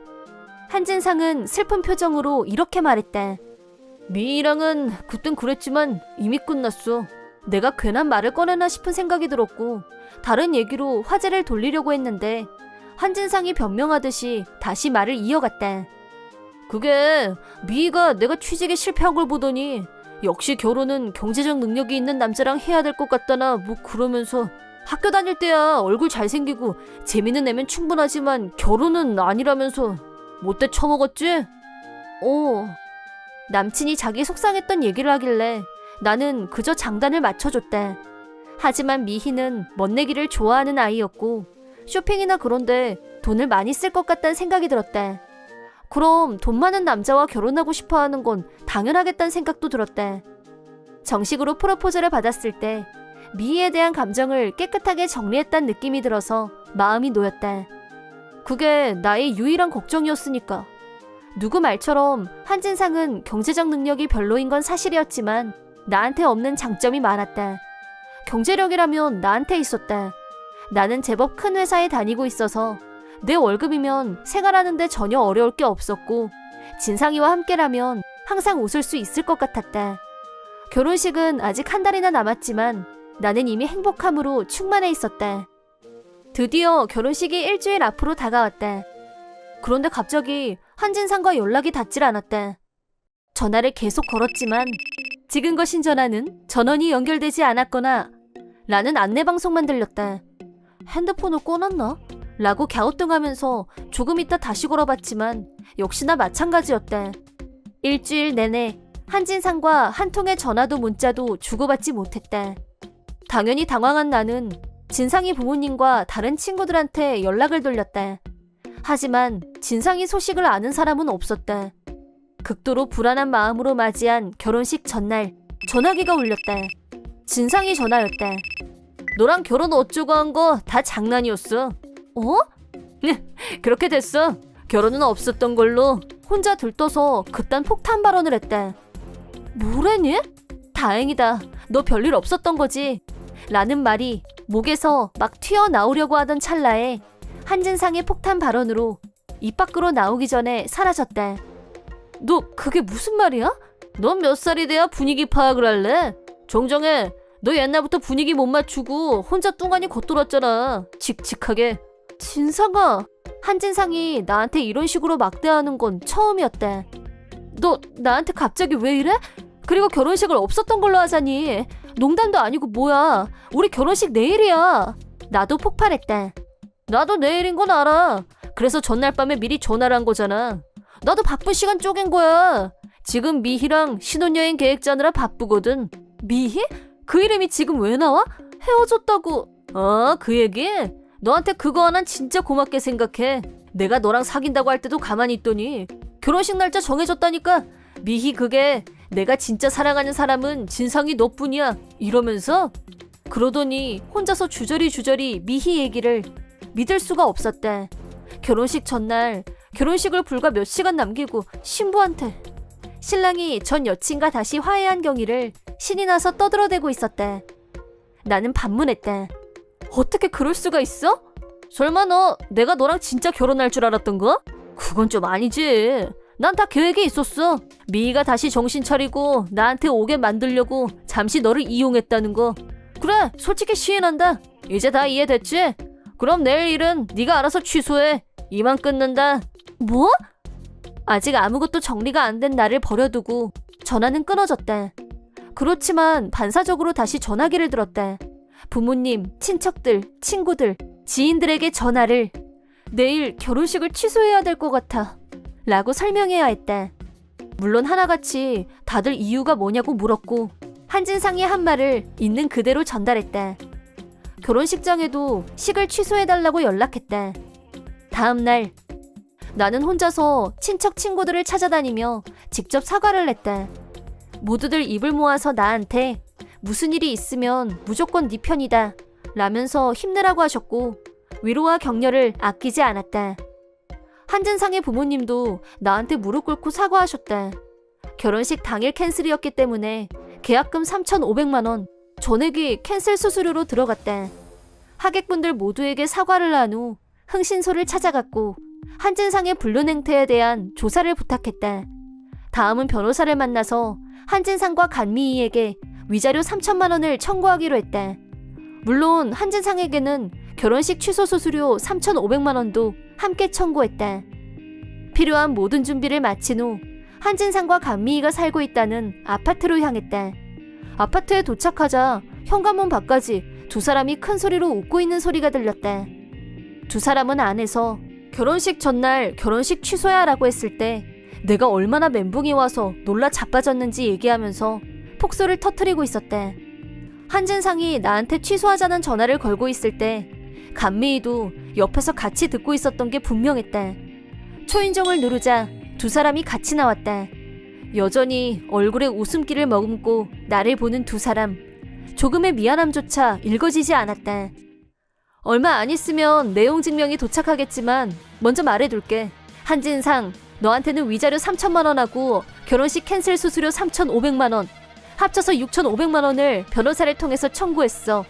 한진상은 슬픈 표정으로 이렇게 말했다. 미희랑은 그땐 그랬지만 이미 끝났어. 내가 괜한 말을 꺼내나 싶은 생각이 들었고 다른 얘기로 화제를 돌리려고 했는데 한진상이 변명하듯이 다시 말을 이어갔다. 그게 미희가 내가 취직에 실패한 걸 보더니 역시 결혼은 경제적 능력이 있는 남자랑 해야 될 것 같다나 뭐 그러면서 학교 다닐 때야 얼굴 잘생기고 재미는 애면 충분하지만 결혼은 아니라면서 못돼 처먹었지? 남친이 자기 속상했던 얘기를 하길래 나는 그저 장단을 맞춰줬다. 하지만 미희는 멋내기를 좋아하는 아이였고 쇼핑이나 그런데 돈을 많이 쓸 것 같다는 생각이 들었다. 그럼 돈 많은 남자와 결혼하고 싶어하는 건 당연하겠다는 생각도 들었다. 정식으로 프로포즈를 받았을 때 미희에 대한 감정을 깨끗하게 정리했다는 느낌이 들어서 마음이 놓였다. 그게 나의 유일한 걱정이었으니까. 누구 말처럼 한진상은 경제적 능력이 별로인 건 사실이었지만 나한테 없는 장점이 많았다. 경제력이라면 나한테 있었다. 나는 제법 큰 회사에 다니고 있어서 내 월급이면 생활하는데 전혀 어려울 게 없었고 진상이와 함께라면 항상 웃을 수 있을 것 같았다. 결혼식은 아직 한 달이나 남았지만 나는 이미 행복함으로 충만해 있었다. 드디어 결혼식이 일주일 앞으로 다가왔다. 그런데 갑자기 한진상과 연락이 닿질 않았다. 전화를 계속 걸었지만 지금 거신 전화는 전원이 연결되지 않았거나 라는 안내방송만 들렸다. 핸드폰을 꺼놨나? 라고 갸우뚱하면서 조금 있다 다시 걸어봤지만 역시나 마찬가지였다. 일주일 내내 한진상과 한 통의 전화도 문자도 주고받지 못했다. 당연히 당황한 나는 진상이 부모님과 다른 친구들한테 연락을 돌렸다. 하지만 진상이 소식을 아는 사람은 없었다. 극도로 불안한 마음으로 맞이한 결혼식 전날 전화기가 울렸다. 진상이 전화였다. 너랑 결혼 어쩌고 한 거 다 장난이었어. 어? 그렇게 됐어. 결혼은 없었던 걸로 혼자 들떠서 그딴 폭탄 발언을 했대. 뭐래니? 다행이다. 너 별일 없었던 거지. 라는 말이 목에서 막 튀어나오려고 하던 찰나에 한진상의 폭탄 발언으로 입 밖으로 나오기 전에 사라졌대. 너 그게 무슨 말이야? 넌 몇 살이 돼야 분위기 파악을 할래? 정정해. 너 옛날부터 분위기 못 맞추고 혼자 뚱하니 겉돌았잖아. 칙칙하게. 진상아, 한진상이 나한테 이런 식으로 막대하는 건 처음이었대. 너 나한테 갑자기 왜 이래? 그리고 결혼식을 없었던 걸로 하자니. 농담도 아니고 뭐야. 우리 결혼식 내일이야. 나도 폭발했대. 나도 내일인 건 알아. 그래서 전날 밤에 미리 전화를 한 거잖아. 나도 바쁜 시간 쪼갠 거야. 지금 미희랑 신혼여행 계획 짜느라 바쁘거든. 미희? 그 이름이 지금 왜 나와? 헤어졌다고. 그 얘기? 너한테 그거 하나는 진짜 고맙게 생각해. 내가 너랑 사귄다고 할 때도 가만히 있더니 결혼식 날짜 정해졌다니까. 미희 그게 내가 진짜 사랑하는 사람은 진상이 너뿐이야 이러면서 그러더니 혼자서 주저리 미희 얘기를 믿을 수가 없었대. 결혼식 전날 결혼식을 불과 몇 시간 남기고 신부한테 신랑이 전 여친과 다시 화해한 경위를 신이 나서 떠들어대고 있었대. 나는 반문했대. 어떻게 그럴 수가 있어? 설마 너 내가 너랑 진짜 결혼할 줄 알았던 거? 그건 좀 아니지. 난 다 계획이 있었어. 미희가 다시 정신 차리고 나한테 오게 만들려고 잠시 너를 이용했다는 거. 그래, 솔직히 시인한다. 이제 다 이해됐지? 그럼 내일 일은 네가 알아서 취소해. 이만 끊는다. 뭐? 아직 아무것도 정리가 안 된 나를 버려두고 전화는 끊어졌대. 그렇지만 반사적으로 다시 전화기를 들었대. 부모님, 친척들, 친구들, 지인들에게 전화를 내일 결혼식을 취소해야 될 것 같아 라고 설명해야 했대. 물론 하나같이 다들 이유가 뭐냐고 물었고 한진상이 한 말을 있는 그대로 전달했대. 결혼식장에도 식을 취소해달라고 연락했대. 다음날 나는 혼자서 친척 친구들을 찾아다니며 직접 사과를 했대. 모두들 입을 모아서 나한테 무슨 일이 있으면 무조건 네 편이다 라면서 힘내라고 하셨고 위로와 격려를 아끼지 않았다. 한진상의 부모님도 나한테 무릎 꿇고 사과하셨다. 결혼식 당일 캔슬이었기 때문에 계약금 3,500만 원, 전액이 캔슬 수수료로 들어갔다. 하객분들 모두에게 사과를 한 후 흥신소를 찾아갔고 한진상의 불륜 행태에 대한 조사를 부탁했다. 다음은 변호사를 만나서 한진상과 간미희에게 위자료 3천만 원을 청구하기로 했다. 물론 한진상에게는 결혼식 취소 수수료 3,500만 원도 함께 청구했다. 필요한 모든 준비를 마친 후 한진상과 간미희가 살고 있다는 아파트로 향했다. 아파트에 도착하자 현관문 밖까지 두 사람이 큰 소리로 웃고 있는 소리가 들렸다. 두 사람은 안에서 결혼식 전날 결혼식 취소야 라고 했을 때 내가 얼마나 멘붕이 와서 놀라 자빠졌는지 얘기하면서 폭소를 터뜨리고 있었대. 한진상이 나한테 취소하자는 전화를 걸고 있을 때 간미희도 옆에서 같이 듣고 있었던 게 분명했대. 초인종을 누르자 두 사람이 같이 나왔다. 여전히 얼굴에 웃음기를 머금고 나를 보는 두 사람. 조금의 미안함조차 읽어지지 않았다. 얼마 안 있으면 내용 증명이 도착하겠지만 먼저 말해둘게. 한진상, 너한테는 위자료 3천만 원하고 결혼식 캔슬 수수료 3,500만 원, 합쳐서 6,500만 원을 변호사를 통해서 청구했어.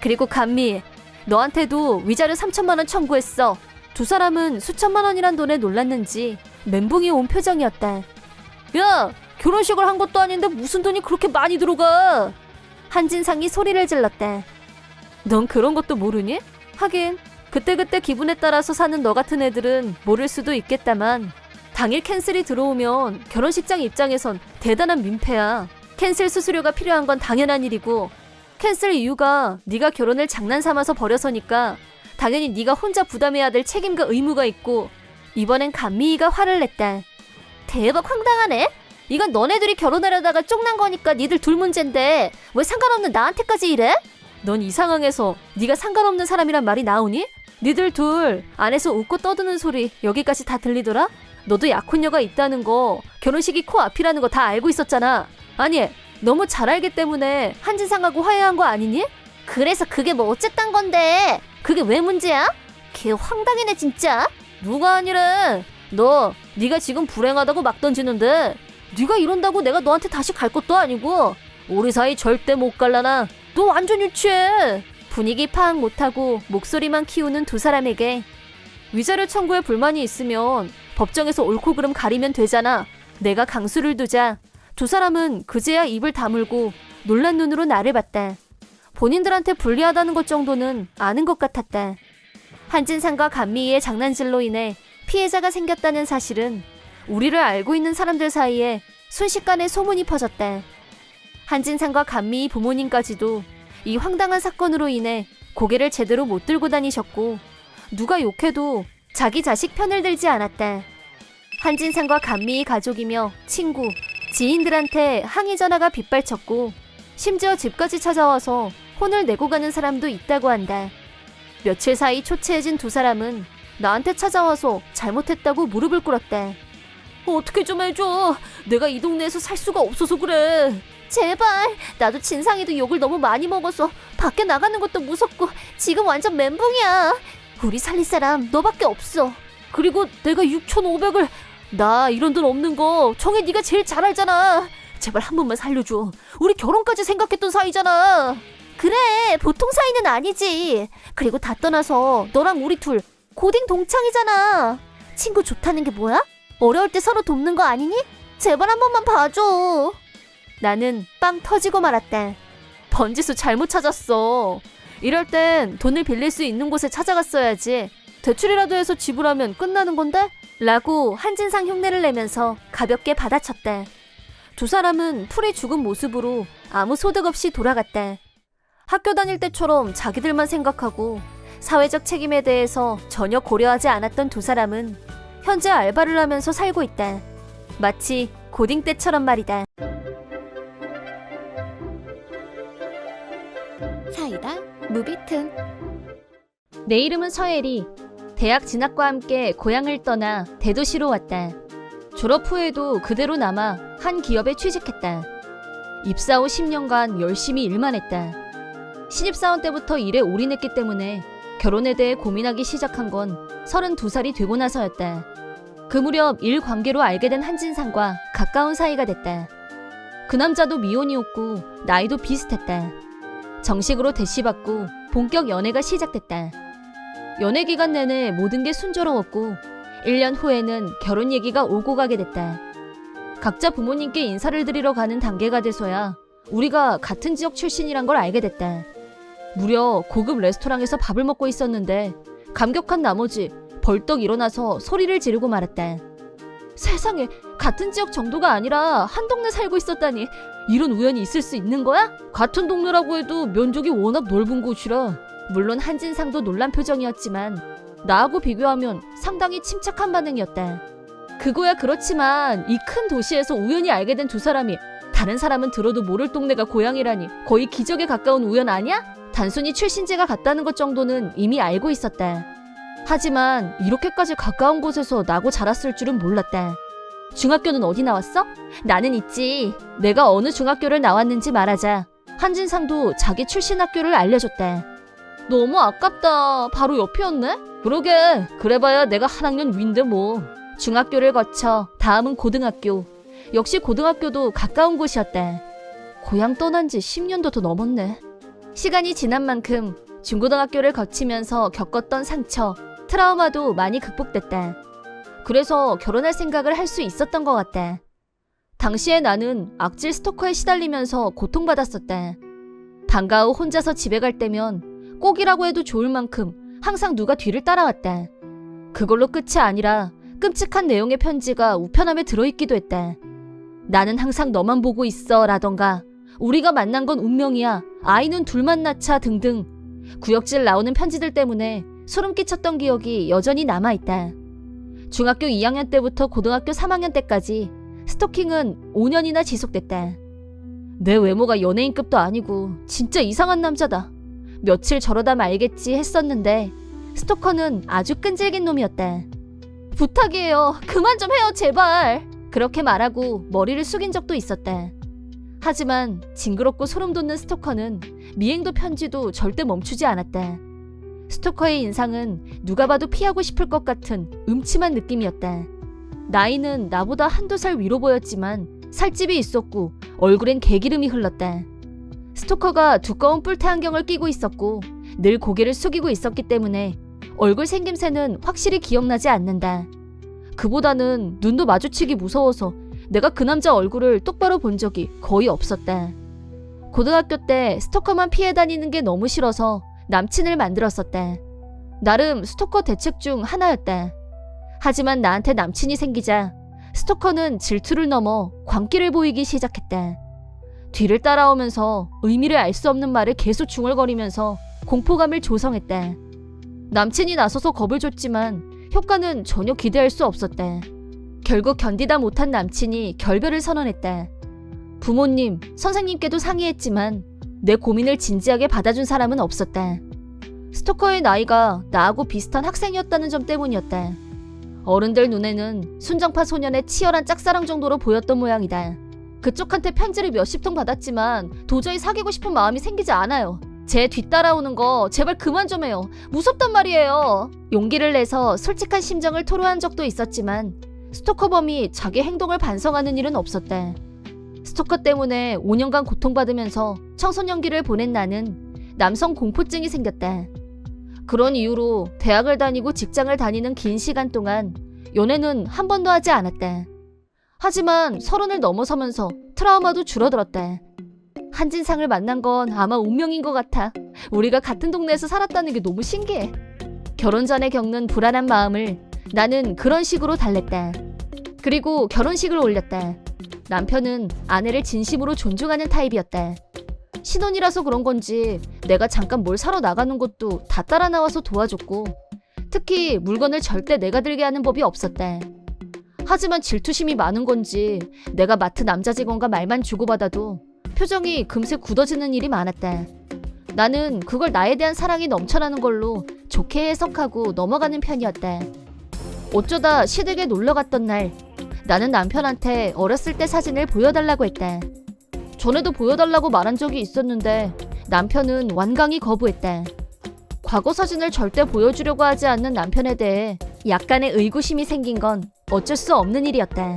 그리고 간미, 너한테도 위자료 3천만 원 청구했어. 두 사람은 수천만 원이란 돈에 놀랐는지 멘붕이 온 표정이었다. 야, 결혼식을 한 것도 아닌데 무슨 돈이 그렇게 많이 들어가? 한진상이 소리를 질렀다. 넌 그런 것도 모르니? 하긴 그때그때 기분에 따라서 사는 너 같은 애들은 모를 수도 있겠다만 당일 캔슬이 들어오면 결혼식장 입장에선 대단한 민폐야. 캔슬 수수료가 필요한 건 당연한 일이고 캔슬 이유가 네가 결혼을 장난삼아서 벌여서니까 당연히 네가 혼자 부담해야 될 책임과 의무가 있고. 이번엔 간미희가 화를 냈다. 대박 황당하네. 이건 너네들이 결혼하려다가 쪽난 거니까 니들 둘 문제인데 왜 상관없는 나한테까지 이래? 넌 이 상황에서 네가 상관없는 사람이란 말이 나오니? 니들 둘 안에서 웃고 떠드는 소리 여기까지 다 들리더라? 너도 약혼녀가 있다는 거, 결혼식이 코앞이라는 거 다 알고 있었잖아. 아니, 너무 잘 알기 때문에 한진상하고 화해한 거 아니니? 그래서 그게 뭐 어쨌단 건데? 그게 왜 문제야? 걔 황당이네 진짜. 누가 아니래. 네가 지금 불행하다고 막 던지는데 네가 이런다고 내가 너한테 다시 갈 것도 아니고 우리 사이 절대 못 갈라나. 너 완전 유치해. 분위기 파악 못하고 목소리만 키우는 두 사람에게 위자료 청구에 불만이 있으면 법정에서 옳고 그름 가리면 되잖아. 내가 강수를 두자 두 사람은 그제야 입을 다물고 놀란 눈으로 나를 봤다. 본인들한테 불리하다는 것 정도는 아는 것 같았다. 한진상과 감미희의 장난질로 인해 피해자가 생겼다는 사실은 우리를 알고 있는 사람들 사이에 순식간에 소문이 퍼졌다. 한진상과 감미희 부모님까지도 이 황당한 사건으로 인해 고개를 제대로 못 들고 다니셨고 누가 욕해도 자기 자식 편을 들지 않았다. 한진상과 감미희 가족이며 친구, 지인들한테 항의 전화가 빗발쳤고 심지어 집까지 찾아와서 혼을 내고 가는 사람도 있다고 한다. 며칠 사이 초췌해진 두 사람은 나한테 찾아와서 잘못했다고 무릎을 꿇었다. 어떻게 좀 해줘. 내가 이 동네에서 살 수가 없어서 그래. 제발. 나도 진상이도 욕을 너무 많이 먹어서 밖에 나가는 것도 무섭고 지금 완전 멘붕이야. 우리 살릴 사람 너밖에 없어. 그리고 내가 6,500을 나 이런 돈 없는 거 정혜 네가 제일 잘 알잖아. 제발 한 번만 살려줘. 우리 결혼까지 생각했던 사이잖아. 그래, 보통 사이는 아니지. 그리고 다 떠나서 너랑 우리 둘 고딩 동창이잖아. 친구 좋다는 게 뭐야? 어려울 때 서로 돕는 거 아니니? 제발 한 번만 봐줘. 나는 빵 터지고 말았다. 번지수 잘못 찾았어. 이럴 땐 돈을 빌릴 수 있는 곳에 찾아갔어야지. 대출이라도 해서 지불하면 끝나는 건데? 라고 한진상 흉내를 내면서 가볍게 받아쳤다. 두 사람은 풀이 죽은 모습으로 아무 소득 없이 돌아갔다. 학교 다닐 때처럼 자기들만 생각하고 사회적 책임에 대해서 전혀 고려하지 않았던 두 사람은 현재 알바를 하면서 살고 있다. 마치 고딩 때처럼 말이다. 사이다 무비튼. 내 이름은 서혜리. 대학 진학과 함께 고향을 떠나 대도시로 왔다. 졸업 후에도 그대로 남아 한 기업에 취직했다. 입사 후 10년간 열심히 일만 했다. 신입사원 때부터 일에 올인했기 때문에 결혼에 대해 고민하기 시작한 건 32살이 되고 나서였다. 그 무렵 일 관계로 알게 된 한진상과 가까운 사이가 됐다. 그 남자도 미혼이었고 나이도 비슷했다. 정식으로 대시받고 본격 연애가 시작됐다. 연애 기간 내내 모든 게 순조로웠고 1년 후에는 결혼 얘기가 오고 가게 됐다. 각자 부모님께 인사를 드리러 가는 단계가 돼서야 우리가 같은 지역 출신이란 걸 알게 됐다. 무려 고급 레스토랑에서 밥을 먹고 있었는데 감격한 나머지 벌떡 일어나서 소리를 지르고 말았다. 세상에, 같은 지역 정도가 아니라 한 동네 살고 있었다니 이런 우연이 있을 수 있는 거야? 같은 동네라고 해도 면적이 워낙 넓은 곳이라. 물론 한진상도 놀란 표정이었지만 나하고 비교하면 상당히 침착한 반응이었다. 그거야 그렇지만 이 큰 도시에서 우연히 알게 된 두 사람이 다른 사람은 들어도 모를 동네가 고향이라니 거의 기적에 가까운 우연 아니야? 단순히 출신지가 같다는 것 정도는 이미 알고 있었다. 하지만 이렇게까지 가까운 곳에서 나고 자랐을 줄은 몰랐다. 중학교는 어디 나왔어? 나는 있지. 내가 어느 중학교를 나왔는지 말하자 한진상도 자기 출신 학교를 알려줬다. 너무 아깝다. 바로 옆이었네? 그러게, 그래봐야 내가 한 학년 위인데 뭐. 중학교를 거쳐 다음은 고등학교. 역시 고등학교도 가까운 곳이었다. 고향 떠난 지 10년도 더 넘었네. 시간이 지난 만큼 중고등학교를 거치면서 겪었던 상처, 트라우마도 많이 극복됐다. 그래서 결혼할 생각을 할 수 있었던 것 같다. 당시에 나는 악질 스토커에 시달리면서 고통받았었다. 방과 후 혼자서 집에 갈 때면 꼭이라고 해도 좋을 만큼 항상 누가 뒤를 따라왔다. 그걸로 끝이 아니라 끔찍한 내용의 편지가 우편함에 들어있기도 했다. 나는 항상 너만 보고 있어 라던가 우리가 만난 건 운명이야, 아이는 둘만 낳자 등등 구역질 나오는 편지들 때문에 소름 끼쳤던 기억이 여전히 남아있다. 중학교 2학년 때부터 고등학교 3학년 때까지 스토킹은 5년이나 지속됐다. 내 외모가 연예인급도 아니고 진짜 이상한 남자다. 며칠 저러다 말겠지 했었는데 스토커는 아주 끈질긴 놈이었다. 부탁이에요. 그만 좀 해요, 제발. 그렇게 말하고 머리를 숙인 적도 있었다. 하지만 징그럽고 소름 돋는 스토커는 미행도 편지도 절대 멈추지 않았다. 스토커의 인상은 누가 봐도 피하고 싶을 것 같은 음침한 느낌이었다. 나이는 나보다 한두 살 위로 보였지만 살집이 있었고 얼굴엔 개기름이 흘렀다. 스토커가 두꺼운 뿔테 안경을 끼고 있었고 늘 고개를 숙이고 있었기 때문에 얼굴 생김새는 확실히 기억나지 않는다. 그보다는 눈도 마주치기 무서워서 내가 그 남자 얼굴을 똑바로 본 적이 거의 없었다. 고등학교 때 스토커만 피해 다니는 게 너무 싫어서 남친을 만들었었다. 나름 스토커 대책 중 하나였다. 하지만 나한테 남친이 생기자 스토커는 질투를 넘어 광기를 보이기 시작했다. 뒤를 따라오면서 의미를 알 수 없는 말을 계속 중얼거리면서 공포감을 조성했다. 남친이 나서서 겁을 줬지만 효과는 전혀 기대할 수 없었다. 결국 견디다 못한 남친이 결별을 선언했다. 부모님, 선생님께도 상의했지만 내 고민을 진지하게 받아준 사람은 없었다. 스토커의 나이가 나하고 비슷한 학생이었다는 점 때문이었다. 어른들 눈에는 순정파 소년의 치열한 짝사랑 정도로 보였던 모양이다. 그쪽한테 편지를 몇십 통 받았지만 도저히 사귀고 싶은 마음이 생기지 않아요. 제 뒤따라오는 거 제발 그만 좀 해요. 무섭단 말이에요. 용기를 내서 솔직한 심정을 토로한 적도 있었지만 스토커범이 자기 행동을 반성하는 일은 없었다. 스토커 때문에 5년간 고통받으면서 청소년기를 보낸 나는 남성 공포증이 생겼다. 그런 이유로 대학을 다니고 직장을 다니는 긴 시간 동안 연애는 한 번도 하지 않았다. 하지만 30을 넘어서면서 트라우마도 줄어들었다. 한진상을 만난 건 아마 운명인 것 같아. 우리가 같은 동네에서 살았다는 게 너무 신기해. 결혼 전에 겪는 불안한 마음을 나는 그런 식으로 달랬다. 그리고 결혼식을 올렸다. 남편은 아내를 진심으로 존중하는 타입이었다. 신혼이라서 그런 건지 내가 잠깐 뭘 사러 나가는 것도 다 따라 나와서 도와줬고 특히 물건을 절대 내가 들게 하는 법이 없었다. 하지만 질투심이 많은 건지 내가 마트 남자 직원과 말만 주고받아도 표정이 금세 굳어지는 일이 많았다. 나는 그걸 나에 대한 사랑이 넘쳐나는 걸로 좋게 해석하고 넘어가는 편이었다. 어쩌다 시댁에 놀러 갔던 날 나는 남편한테 어렸을 때 사진을 보여달라고 했다. 전에도 보여달라고 말한 적이 있었는데 남편은 완강히 거부했다. 과거 사진을 절대 보여주려고 하지 않는 남편에 대해 약간의 의구심이 생긴 건 어쩔 수 없는 일이었다.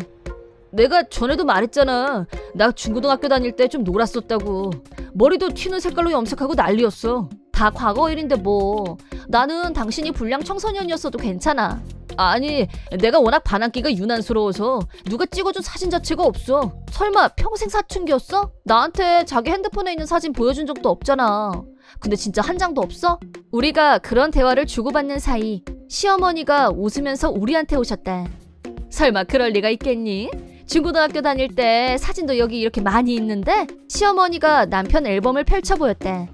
내가 전에도 말했잖아. 나 중고등학교 다닐 때 좀 놀았었다고. 머리도 튀는 색깔로 염색하고 난리였어. 다 과거 일인데 뭐. 나는 당신이 불량 청소년이었어도 괜찮아. 아니, 내가 워낙 반항기가 유난스러워서 누가 찍어준 사진 자체가 없어. 설마 평생 사춘기였어? 나한테 자기 핸드폰에 있는 사진 보여준 적도 없잖아. 근데 진짜 한 장도 없어? 우리가 그런 대화를 주고받는 사이 시어머니가 웃으면서 우리한테 오셨다. 설마 그럴 리가 있겠니? 중고등학교 다닐 때 사진도 여기 이렇게 많이 있는데? 시어머니가 남편 앨범을 펼쳐 보였다.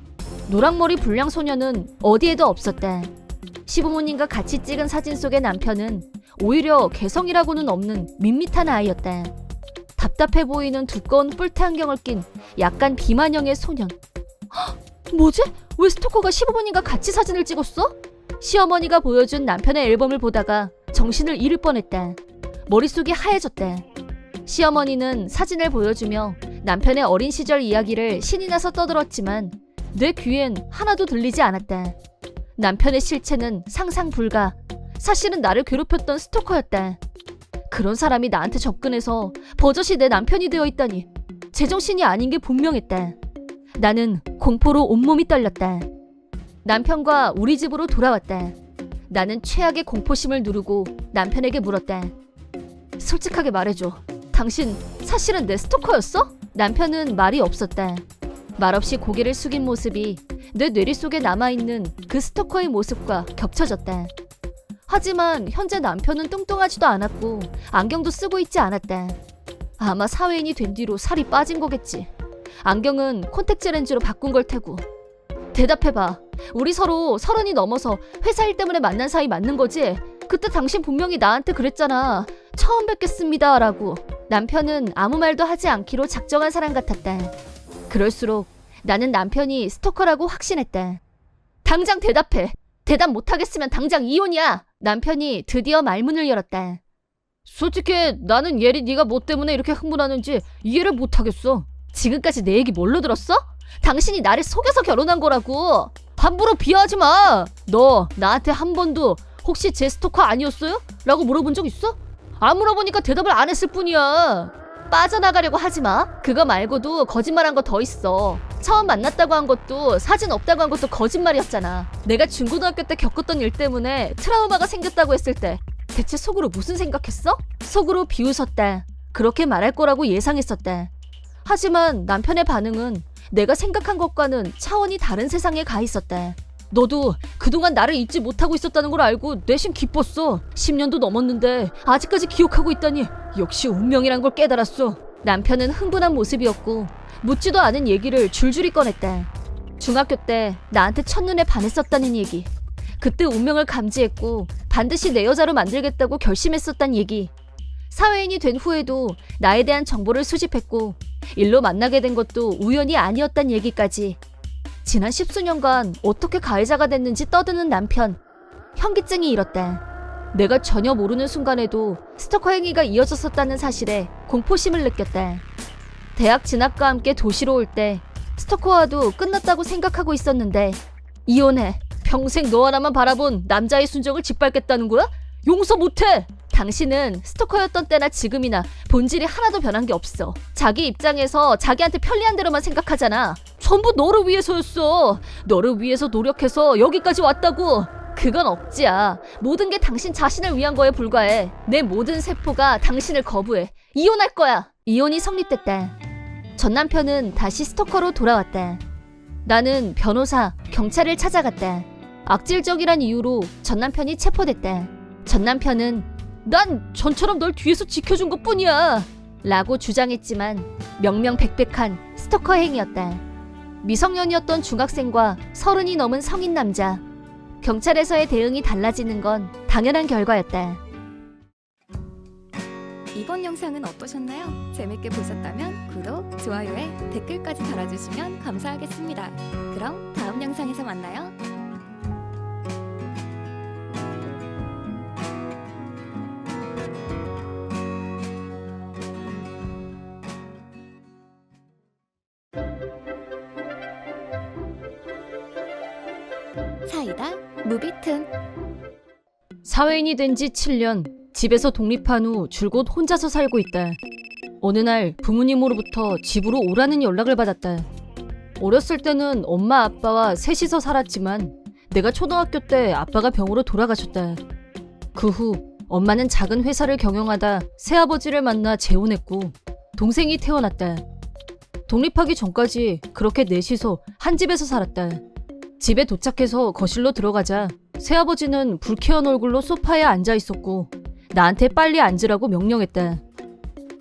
노랑머리 불량 소녀는 어디에도 없었다. 시부모님과 같이 찍은 사진 속의 남편은 오히려 개성이라고는 없는 밋밋한 아이였다. 답답해 보이는 두꺼운 뿔테 안경을 낀 약간 비만형의 소년. 헉, 뭐지? 왜 스토커가 시부모님과 같이 사진을 찍었어? 시어머니가 보여준 남편의 앨범을 보다가 정신을 잃을 뻔했다. 머릿속이 하얘졌다. 시어머니는 사진을 보여주며 남편의 어린 시절 이야기를 신이 나서 떠들었지만 내 귀엔 하나도 들리지 않았다. 남편의 실체는 상상 불가. 사실은 나를 괴롭혔던 스토커였다. 그런 사람이 나한테 접근해서 버젓이 내 남편이 되어 있다니 제정신이 아닌 게 분명했다. 나는 공포로 온몸이 떨렸다. 남편과 우리 집으로 돌아왔다. 나는 최악의 공포심을 누르고 남편에게 물었다. 솔직하게 말해줘. 당신 사실은 내 스토커였어? 남편은 말이 없었다. 말없이 고개를 숙인 모습이 내 뇌리 속에 남아있는 그 스토커의 모습과 겹쳐졌다. 하지만 현재 남편은 뚱뚱하지도 않았고 안경도 쓰고 있지 않았다. 아마 사회인이 된 뒤로 살이 빠진 거겠지. 안경은 콘택트 렌즈로 바꾼 걸 테고. 대답해봐. 우리 서로 30이 넘어서 회사 일 때문에 만난 사이 맞는 거지? 그때 당신 분명히 나한테 그랬잖아. 처음 뵙겠습니다 라고. 남편은 아무 말도 하지 않기로 작정한 사람 같았다. 그럴수록 나는 남편이 스토커라고 확신했다. 당장 대답해. 대답 못하겠으면 당장 이혼이야. 남편이 드디어 말문을 열었다. 솔직히 나는 예리 네가 뭐 때문에 이렇게 흥분하는지 이해를 못하겠어. 지금까지 내 얘기 뭘로 들었어? 당신이 나를 속여서 결혼한 거라고. 함부로 비하하지 마. 너 나한테 한 번도 혹시 제 스토커 아니었어요? 라고 물어본 적 있어? 안 물어보니까 대답을 안 했을 뿐이야. 빠져나가려고 하지 마. 그거 말고도 거짓말한 거 더 있어. 처음 만났다고 한 것도 사진 없다고 한 것도 거짓말이었잖아. 내가 중고등학교 때 겪었던 일 때문에 트라우마가 생겼다고 했을 때 대체 속으로 무슨 생각했어? 속으로 비웃었다. 그렇게 말할 거라고 예상했었다. 하지만 남편의 반응은 내가 생각한 것과는 차원이 다른 세상에 가 있었다. 너도 그동안 나를 잊지 못하고 있었다는 걸 알고 내심 기뻤어. 10년도 넘었는데 아직까지 기억하고 있다니 역시 운명이란 걸 깨달았어. 남편은 흥분한 모습이었고 묻지도 않은 얘기를 줄줄이 꺼냈다. 중학교 때 나한테 첫눈에 반했었다는 얘기. 그때 운명을 감지했고 반드시 내 여자로 만들겠다고 결심했었단 얘기. 사회인이 된 후에도 나에 대한 정보를 수집했고 일로 만나게 된 것도 우연이 아니었단 얘기까지. 지난 10수년간 어떻게 가해자가 됐는지 떠드는 남편. 현기증이 일었다. 내가 전혀 모르는 순간에도 스토커 행위가 이어졌었다는 사실에 공포심을 느꼈다. 대학 진학과 함께 도시로 올 때 스토커와도 끝났다고 생각하고 있었는데 이혼해. 평생 너 하나만 바라본 남자의 순정을 짓밟겠다는 거야? 용서 못해! 당신은 스토커였던 때나 지금이나 본질이 하나도 변한 게 없어. 자기 입장에서 자기한테 편리한 대로만 생각하잖아. 전부 너를 위해서였어. 너를 위해서 노력해서 여기까지 왔다고. 그건 억지야. 모든 게 당신 자신을 위한 거에 불과해. 내 모든 세포가 당신을 거부해. 이혼할 거야. 이혼이 성립됐다. 전 남편은 다시 스토커로 돌아왔다. 나는 변호사, 경찰을 찾아갔다. 악질적이란 이유로 전 남편이 체포됐다. 전 남편은 난 전처럼 널 뒤에서 지켜준 것뿐이야 라고 주장했지만 명명백백한 스토커 행위였다. 미성년이었던 중학생과 30이 넘은 성인 남자. 경찰에서의 대응이 달라지는 건 당연한 결과였다. 이번 영상은 어떠셨나요? 재밌게 보셨다면 구독, 좋아요에 댓글까지 달아주시면 감사하겠습니다. 그럼 다음 영상에서 만나요. 사이다 무비튼. 사회인이 된 지 7년, 집에서 독립한 후 줄곧 혼자서 살고 있다. 어느 날 부모님으로부터 집으로 오라는 연락을 받았다. 어렸을 때는 엄마 아빠와 셋이서 살았지만 내가 초등학교 때 아빠가 병으로 돌아가셨다. 그 후 엄마는 작은 회사를 경영하다 새아버지를 만나 재혼했고 동생이 태어났다. 독립하기 전까지 그렇게 넷이서 한 집에서 살았다. 집에 도착해서 거실로 들어가자 새아버지는 불쾌한 얼굴로 소파에 앉아 있었고 나한테 빨리 앉으라고 명령했다.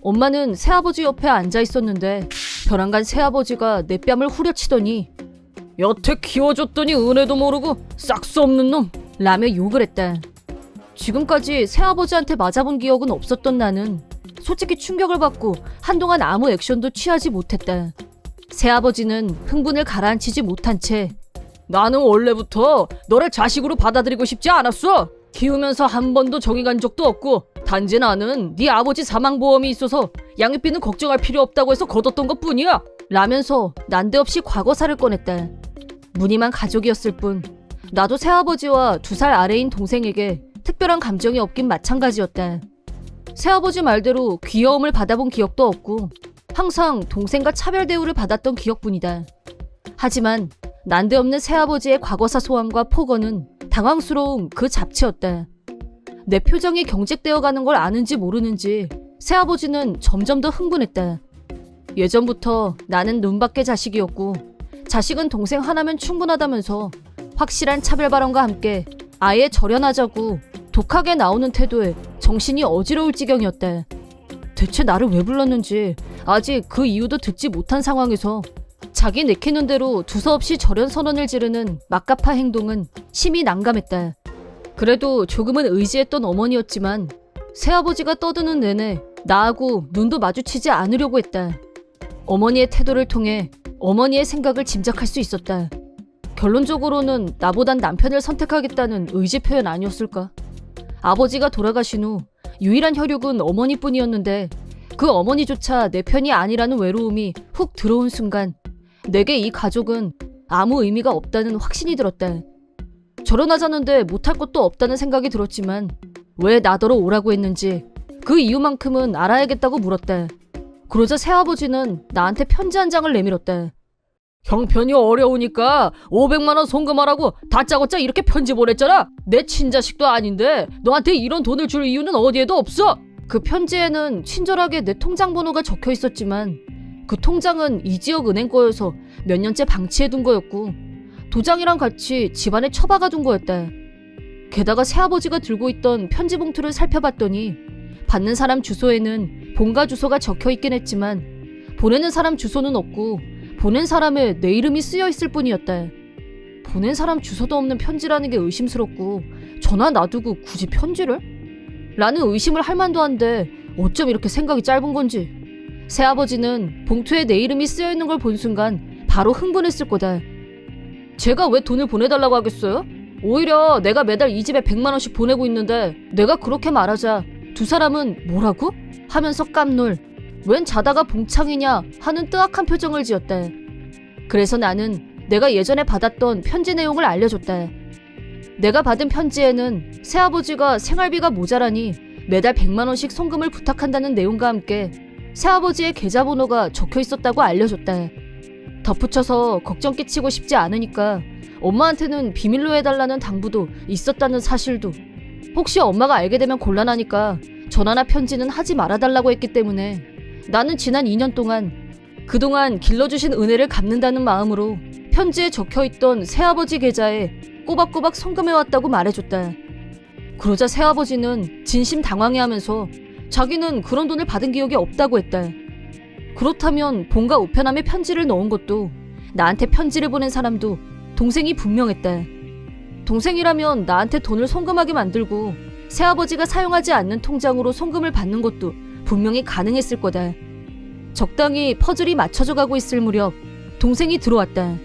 엄마는 새아버지 옆에 앉아 있었는데 벼랑간 새아버지가 내 뺨을 후려치더니 여태 키워줬더니 은혜도 모르고 싹수 없는 놈! 라며 욕을 했다. 지금까지 새아버지한테 맞아본 기억은 없었던 나는 솔직히 충격을 받고 한동안 아무 액션도 취하지 못했다. 새아버지는 흥분을 가라앉히지 못한 채 나는 원래부터 너를 자식으로 받아들이고 싶지 않았어. 키우면서 한 번도 정이 간 적도 없고 단지 나는 네 아버지 사망보험이 있어서 양육비는 걱정할 필요 없다고 해서 걷었던 것뿐이야. 라면서 난데없이 과거사를 꺼냈다. 무늬만 가족이었을 뿐 나도 새아버지와 2살 아래인 동생에게 특별한 감정이 없긴 마찬가지였다. 새아버지 말대로 귀여움을 받아본 기억도 없고 항상 동생과 차별 대우를 받았던 기억뿐이다. 하지만 난데없는 새아버지의 과거사 소환과 폭언은 당황스러운 그 잡채였다. 내 표정이 경직되어 가는 걸 아는지 모르는지 새아버지는 점점 더 흥분했다. 예전부터 나는 눈밖의 자식이었고 자식은 동생 하나면 충분하다면서 확실한 차별 발언과 함께 아예 절연하자고 독하게 나오는 태도에 정신이 어지러울 지경이었다. 대체 나를 왜 불렀는지 아직 그 이유도 듣지 못한 상황에서 자기 내키는 대로 두서없이 절연 선언을 지르는 막가파 행동은 심히 난감했다. 그래도 조금은 의지했던 어머니였지만 새아버지가 떠드는 내내 나하고 눈도 마주치지 않으려고 했다. 어머니의 태도를 통해 어머니의 생각을 짐작할 수 있었다. 결론적으로는 나보단 남편을 선택하겠다는 의지 표현 아니었을까? 아버지가 돌아가신 후 유일한 혈육은 어머니뿐이었는데 그 어머니조차 내 편이 아니라는 외로움이 훅 들어온 순간 내게 이 가족은 아무 의미가 없다는 확신이 들었다. 결혼하자는데 못할 것도 없다는 생각이 들었지만 왜 나더러 오라고 했는지 그 이유만큼은 알아야겠다고 물었다. 그러자 새아버지는 나한테 편지 한 장을 내밀었다. 형편이 어려우니까 500만 원 송금하라고 다짜고짜 이렇게 편지 보냈잖아. 내 친자식도 아닌데 너한테 이런 돈을 줄 이유는 어디에도 없어. 그 편지에는 친절하게 내 통장 번호가 적혀 있었지만 그 통장은 이 지역 은행 거여서 몇 년째 방치해둔 거였고 도장이랑 같이 집안에 처박아둔 거였다. 게다가 새아버지가 들고 있던 편지 봉투를 살펴봤더니 받는 사람 주소에는 본가 주소가 적혀 있긴 했지만 보내는 사람 주소는 없고 보낸 사람의 내 이름이 쓰여 있을 뿐이었다. 보낸 사람 주소도 없는 편지라는 게 의심스럽고 전화 놔두고 굳이 편지를? 라는 의심을 할 만도 한데 어쩜 이렇게 생각이 짧은 건지. 새아버지는 봉투에 내 이름이 쓰여 있는 걸 본 순간 바로 흥분했을 거다. 제가 왜 돈을 보내달라고 하겠어요? 오히려 내가 매달 이 집에 100만 원씩 보내고 있는데 내가 그렇게 말하자 두 사람은 뭐라고? 하면서 깜놀. 웬 자다가 봉창이냐 하는 뜨악한 표정을 지었다. 그래서 나는 내가 예전에 받았던 편지 내용을 알려줬다. 내가 받은 편지에는 새아버지가 생활비가 모자라니 매달 100만 원씩 송금을 부탁한다는 내용과 함께 새아버지의 계좌번호가 적혀 있었다고 알려줬다. 덧붙여서 걱정 끼치고 싶지 않으니까 엄마한테는 비밀로 해달라는 당부도 있었다는 사실도. 혹시 엄마가 알게 되면 곤란하니까 전화나 편지는 하지 말아달라고 했기 때문에 나는 지난 2년 동안 그동안 길러주신 은혜를 갚는다는 마음으로 편지에 적혀있던 새아버지 계좌에 꼬박꼬박 송금해왔다고 말해줬다. 그러자 새아버지는 진심 당황해하면서 자기는 그런 돈을 받은 기억이 없다고 했다. 그렇다면 본가 우편함에 편지를 넣은 것도 나한테 편지를 보낸 사람도 동생이 분명했다. 동생이라면 나한테 돈을 송금하게 만들고 새아버지가 사용하지 않는 통장으로 송금을 받는 것도 분명히 가능했을 거다. 적당히 퍼즐이 맞춰져 가고 있을 무렵 동생이 들어왔다.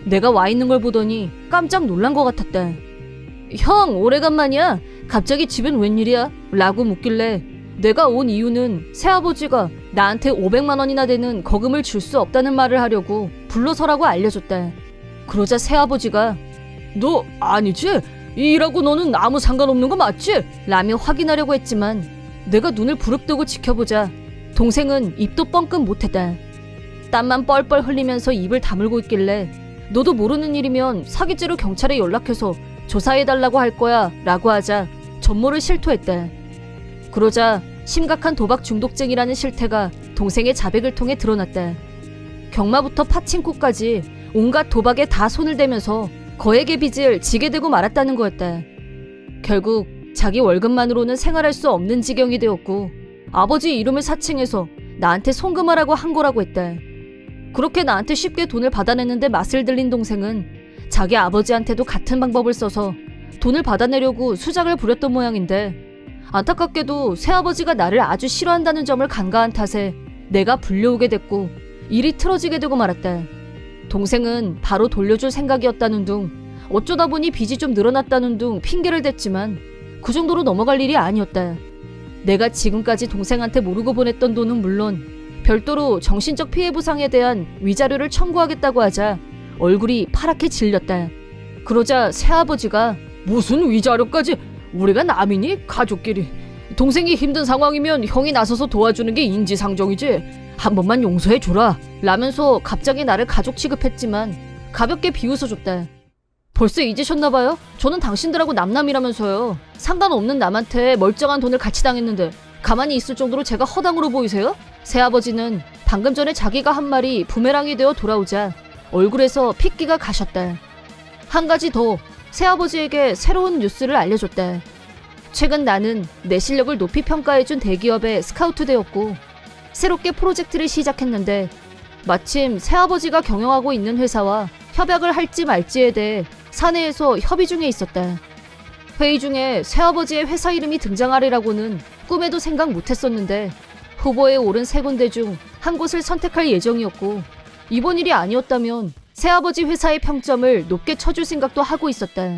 내가 와 있는 걸 보더니 깜짝 놀란 것 같았다. 형, 오래간만이야. 갑자기 집엔 웬일이야? 라고 묻길래 내가 온 이유는 새아버지가 나한테 500만 원이나 되는 거금을 줄 수 없다는 말을 하려고 불러서라고 알려줬다. 그러자 새아버지가 너 아니지? 일하고 너는 아무 상관없는 거 맞지? 라며 확인하려고 했지만 내가 눈을 부릅뜨고 지켜보자 동생은 입도 뻥끗 못했다. 땀만 뻘뻘 흘리면서 입을 다물고 있길래 너도 모르는 일이면 사기죄로 경찰에 연락해서 조사해달라고 할 거야 라고 하자 전모를 실토했다. 그러자 심각한 도박 중독증이라는 실태가 동생의 자백을 통해 드러났다. 경마부터 파친코까지 온갖 도박에 다 손을 대면서 거액의 빚을 지게 되고 말았다는 거였다. 결국 자기 월급만으로는 생활할 수 없는 지경이 되었고 아버지 이름을 사칭해서 나한테 송금하라고 한 거라고 했다. 그렇게 나한테 쉽게 돈을 받아내는데 맛을 들린 동생은 자기 아버지한테도 같은 방법을 써서 돈을 받아내려고 수작을 부렸던 모양인데 안타깝게도 새아버지가 나를 아주 싫어한다는 점을 간과한 탓에 내가 불려오게 됐고 일이 틀어지게 되고 말았다. 동생은 바로 돌려줄 생각이었다는 둥 어쩌다 보니 빚이 좀 늘어났다는 둥 핑계를 댔지만 그 정도로 넘어갈 일이 아니었다. 내가 지금까지 동생한테 모르고 보냈던 돈은 물론 별도로 정신적 피해 보상에 대한 위자료를 청구하겠다고 하자 얼굴이 파랗게 질렸다. 그러자 새아버지가 무슨 위자료까지? 우리가 남이니? 가족끼리. 동생이 힘든 상황이면 형이 나서서 도와주는 게 인지상정이지. 한 번만 용서해주라 라면서 갑자기 나를 가족 취급했지만 가볍게 비웃어줬다. 벌써 잊으셨나봐요? 저는 당신들하고 남남이라면서요. 상관없는 남한테 멀쩡한 돈을 같이 당했는데 가만히 있을 정도로 제가 허당으로 보이세요? 새아버지는 방금 전에 자기가 한 말이 부메랑이 되어 돌아오자 얼굴에서 핏기가 가셨다. 한 가지 더 새아버지에게 새로운 뉴스를 알려줬다. 최근 나는 내 실력을 높이 평가해준 대기업에 스카우트 되었고 새롭게 프로젝트를 시작했는데 마침 새아버지가 경영하고 있는 회사와 협약을 할지 말지에 대해 사내에서 협의 중에 있었다. 회의 중에 새아버지의 회사 이름이 등장하리라고는 꿈에도 생각 못했었는데 후보에 오른 3군데 중 한 곳을 선택할 예정이었고 이번 일이 아니었다면 새아버지 회사의 평점을 높게 쳐줄 생각도 하고 있었다.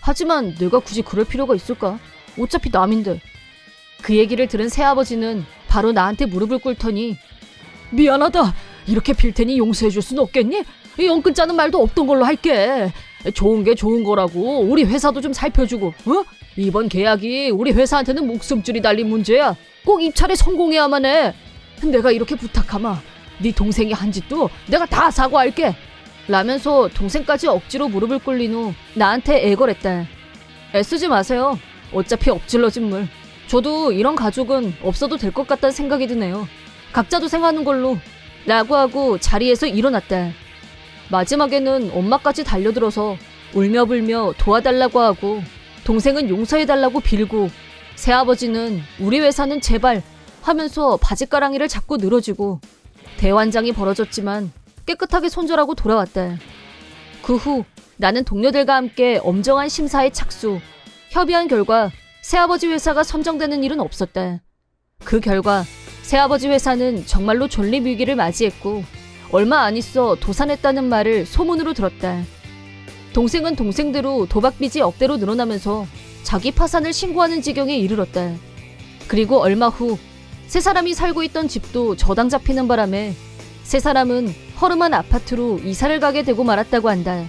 하지만 내가 굳이 그럴 필요가 있을까? 어차피 남인데. 그 얘기를 들은 새아버지는 바로 나한테 무릎을 꿇더니 미안하다. 이렇게 빌 테니 용서해줄 순 없겠니? 연끈 짜는 말도 없던 걸로 할게. 좋은 게 좋은 거라고 우리 회사도 좀 살펴주고 어? 이번 계약이 우리 회사한테는 목숨줄이 달린 문제야. 꼭 입찰에 성공해야만 해. 내가 이렇게 부탁하마. 네 동생이 한 짓도 내가 다 사과할게. 라면서 동생까지 억지로 무릎을 꿇린 후 나한테 애걸했다. 애쓰지 마세요. 어차피 엎질러진 물. 저도 이런 가족은 없어도 될 것 같다는 생각이 드네요. 각자 도생하는 걸로. 라고 하고 자리에서 일어났다. 마지막에는 엄마까지 달려들어서 울며불며 도와달라고 하고 동생은 용서해달라고 빌고 새아버지는 우리 회사는 제발 하면서 바짓가랑이를 자꾸 늘어지고 대환장이 벌어졌지만 깨끗하게 손절하고 돌아왔다. 그 후 나는 동료들과 함께 엄정한 심사에 착수. 협의한 결과 새아버지 회사가 선정되는 일은 없었다. 그 결과 새아버지 회사는 정말로 존립위기를 맞이했고 얼마 안 있어 도산했다는 말을 소문으로 들었다. 동생은 동생대로 도박빚이 억대로 늘어나면서 자기 파산을 신고하는 지경에 이르렀다. 그리고 얼마 후 세 사람이 살고 있던 집도 저당 잡히는 바람에 세 사람은 허름한 아파트로 이사를 가게 되고 말았다고 한다.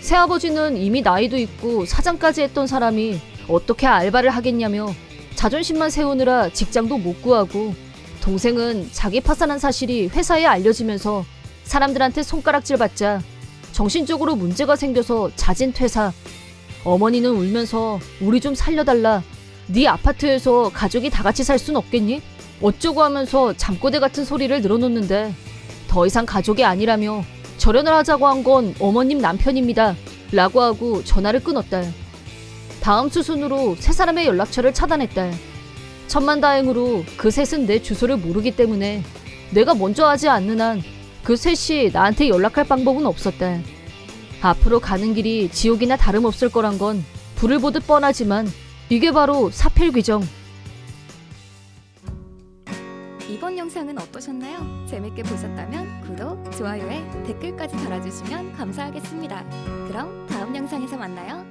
새아버지는 이미 나이도 있고 사장까지 했던 사람이 어떻게 알바를 하겠냐며 자존심만 세우느라 직장도 못 구하고 동생은 자기 파산한 사실이 회사에 알려지면서 사람들한테 손가락질 받자 정신적으로 문제가 생겨서 자진 퇴사. 어머니는 울면서 우리 좀 살려달라. 네 아파트에서 가족이 다 같이 살 순 없겠니? 어쩌고 하면서 잠꼬대 같은 소리를 늘어놓는데 더 이상 가족이 아니라며 절연을 하자고 한 건 어머님 남편입니다. 라고 하고 전화를 끊었다. 다음 수순으로 세 사람의 연락처를 차단했다. 천만다행으로 그 셋은 내 주소를 모르기 때문에 내가 먼저 하지 않는 한 그 셋이 나한테 연락할 방법은 없었다. 앞으로 가는 길이 지옥이나 다름없을 거란 건 불을 보듯 뻔하지만 이게 바로 사필귀정. 이번 영상은 어떠셨나요? 재밌게 보셨다면 구독, 좋아요에 댓글까지 달아주시면 감사하겠습니다. 그럼 다음 영상에서 만나요.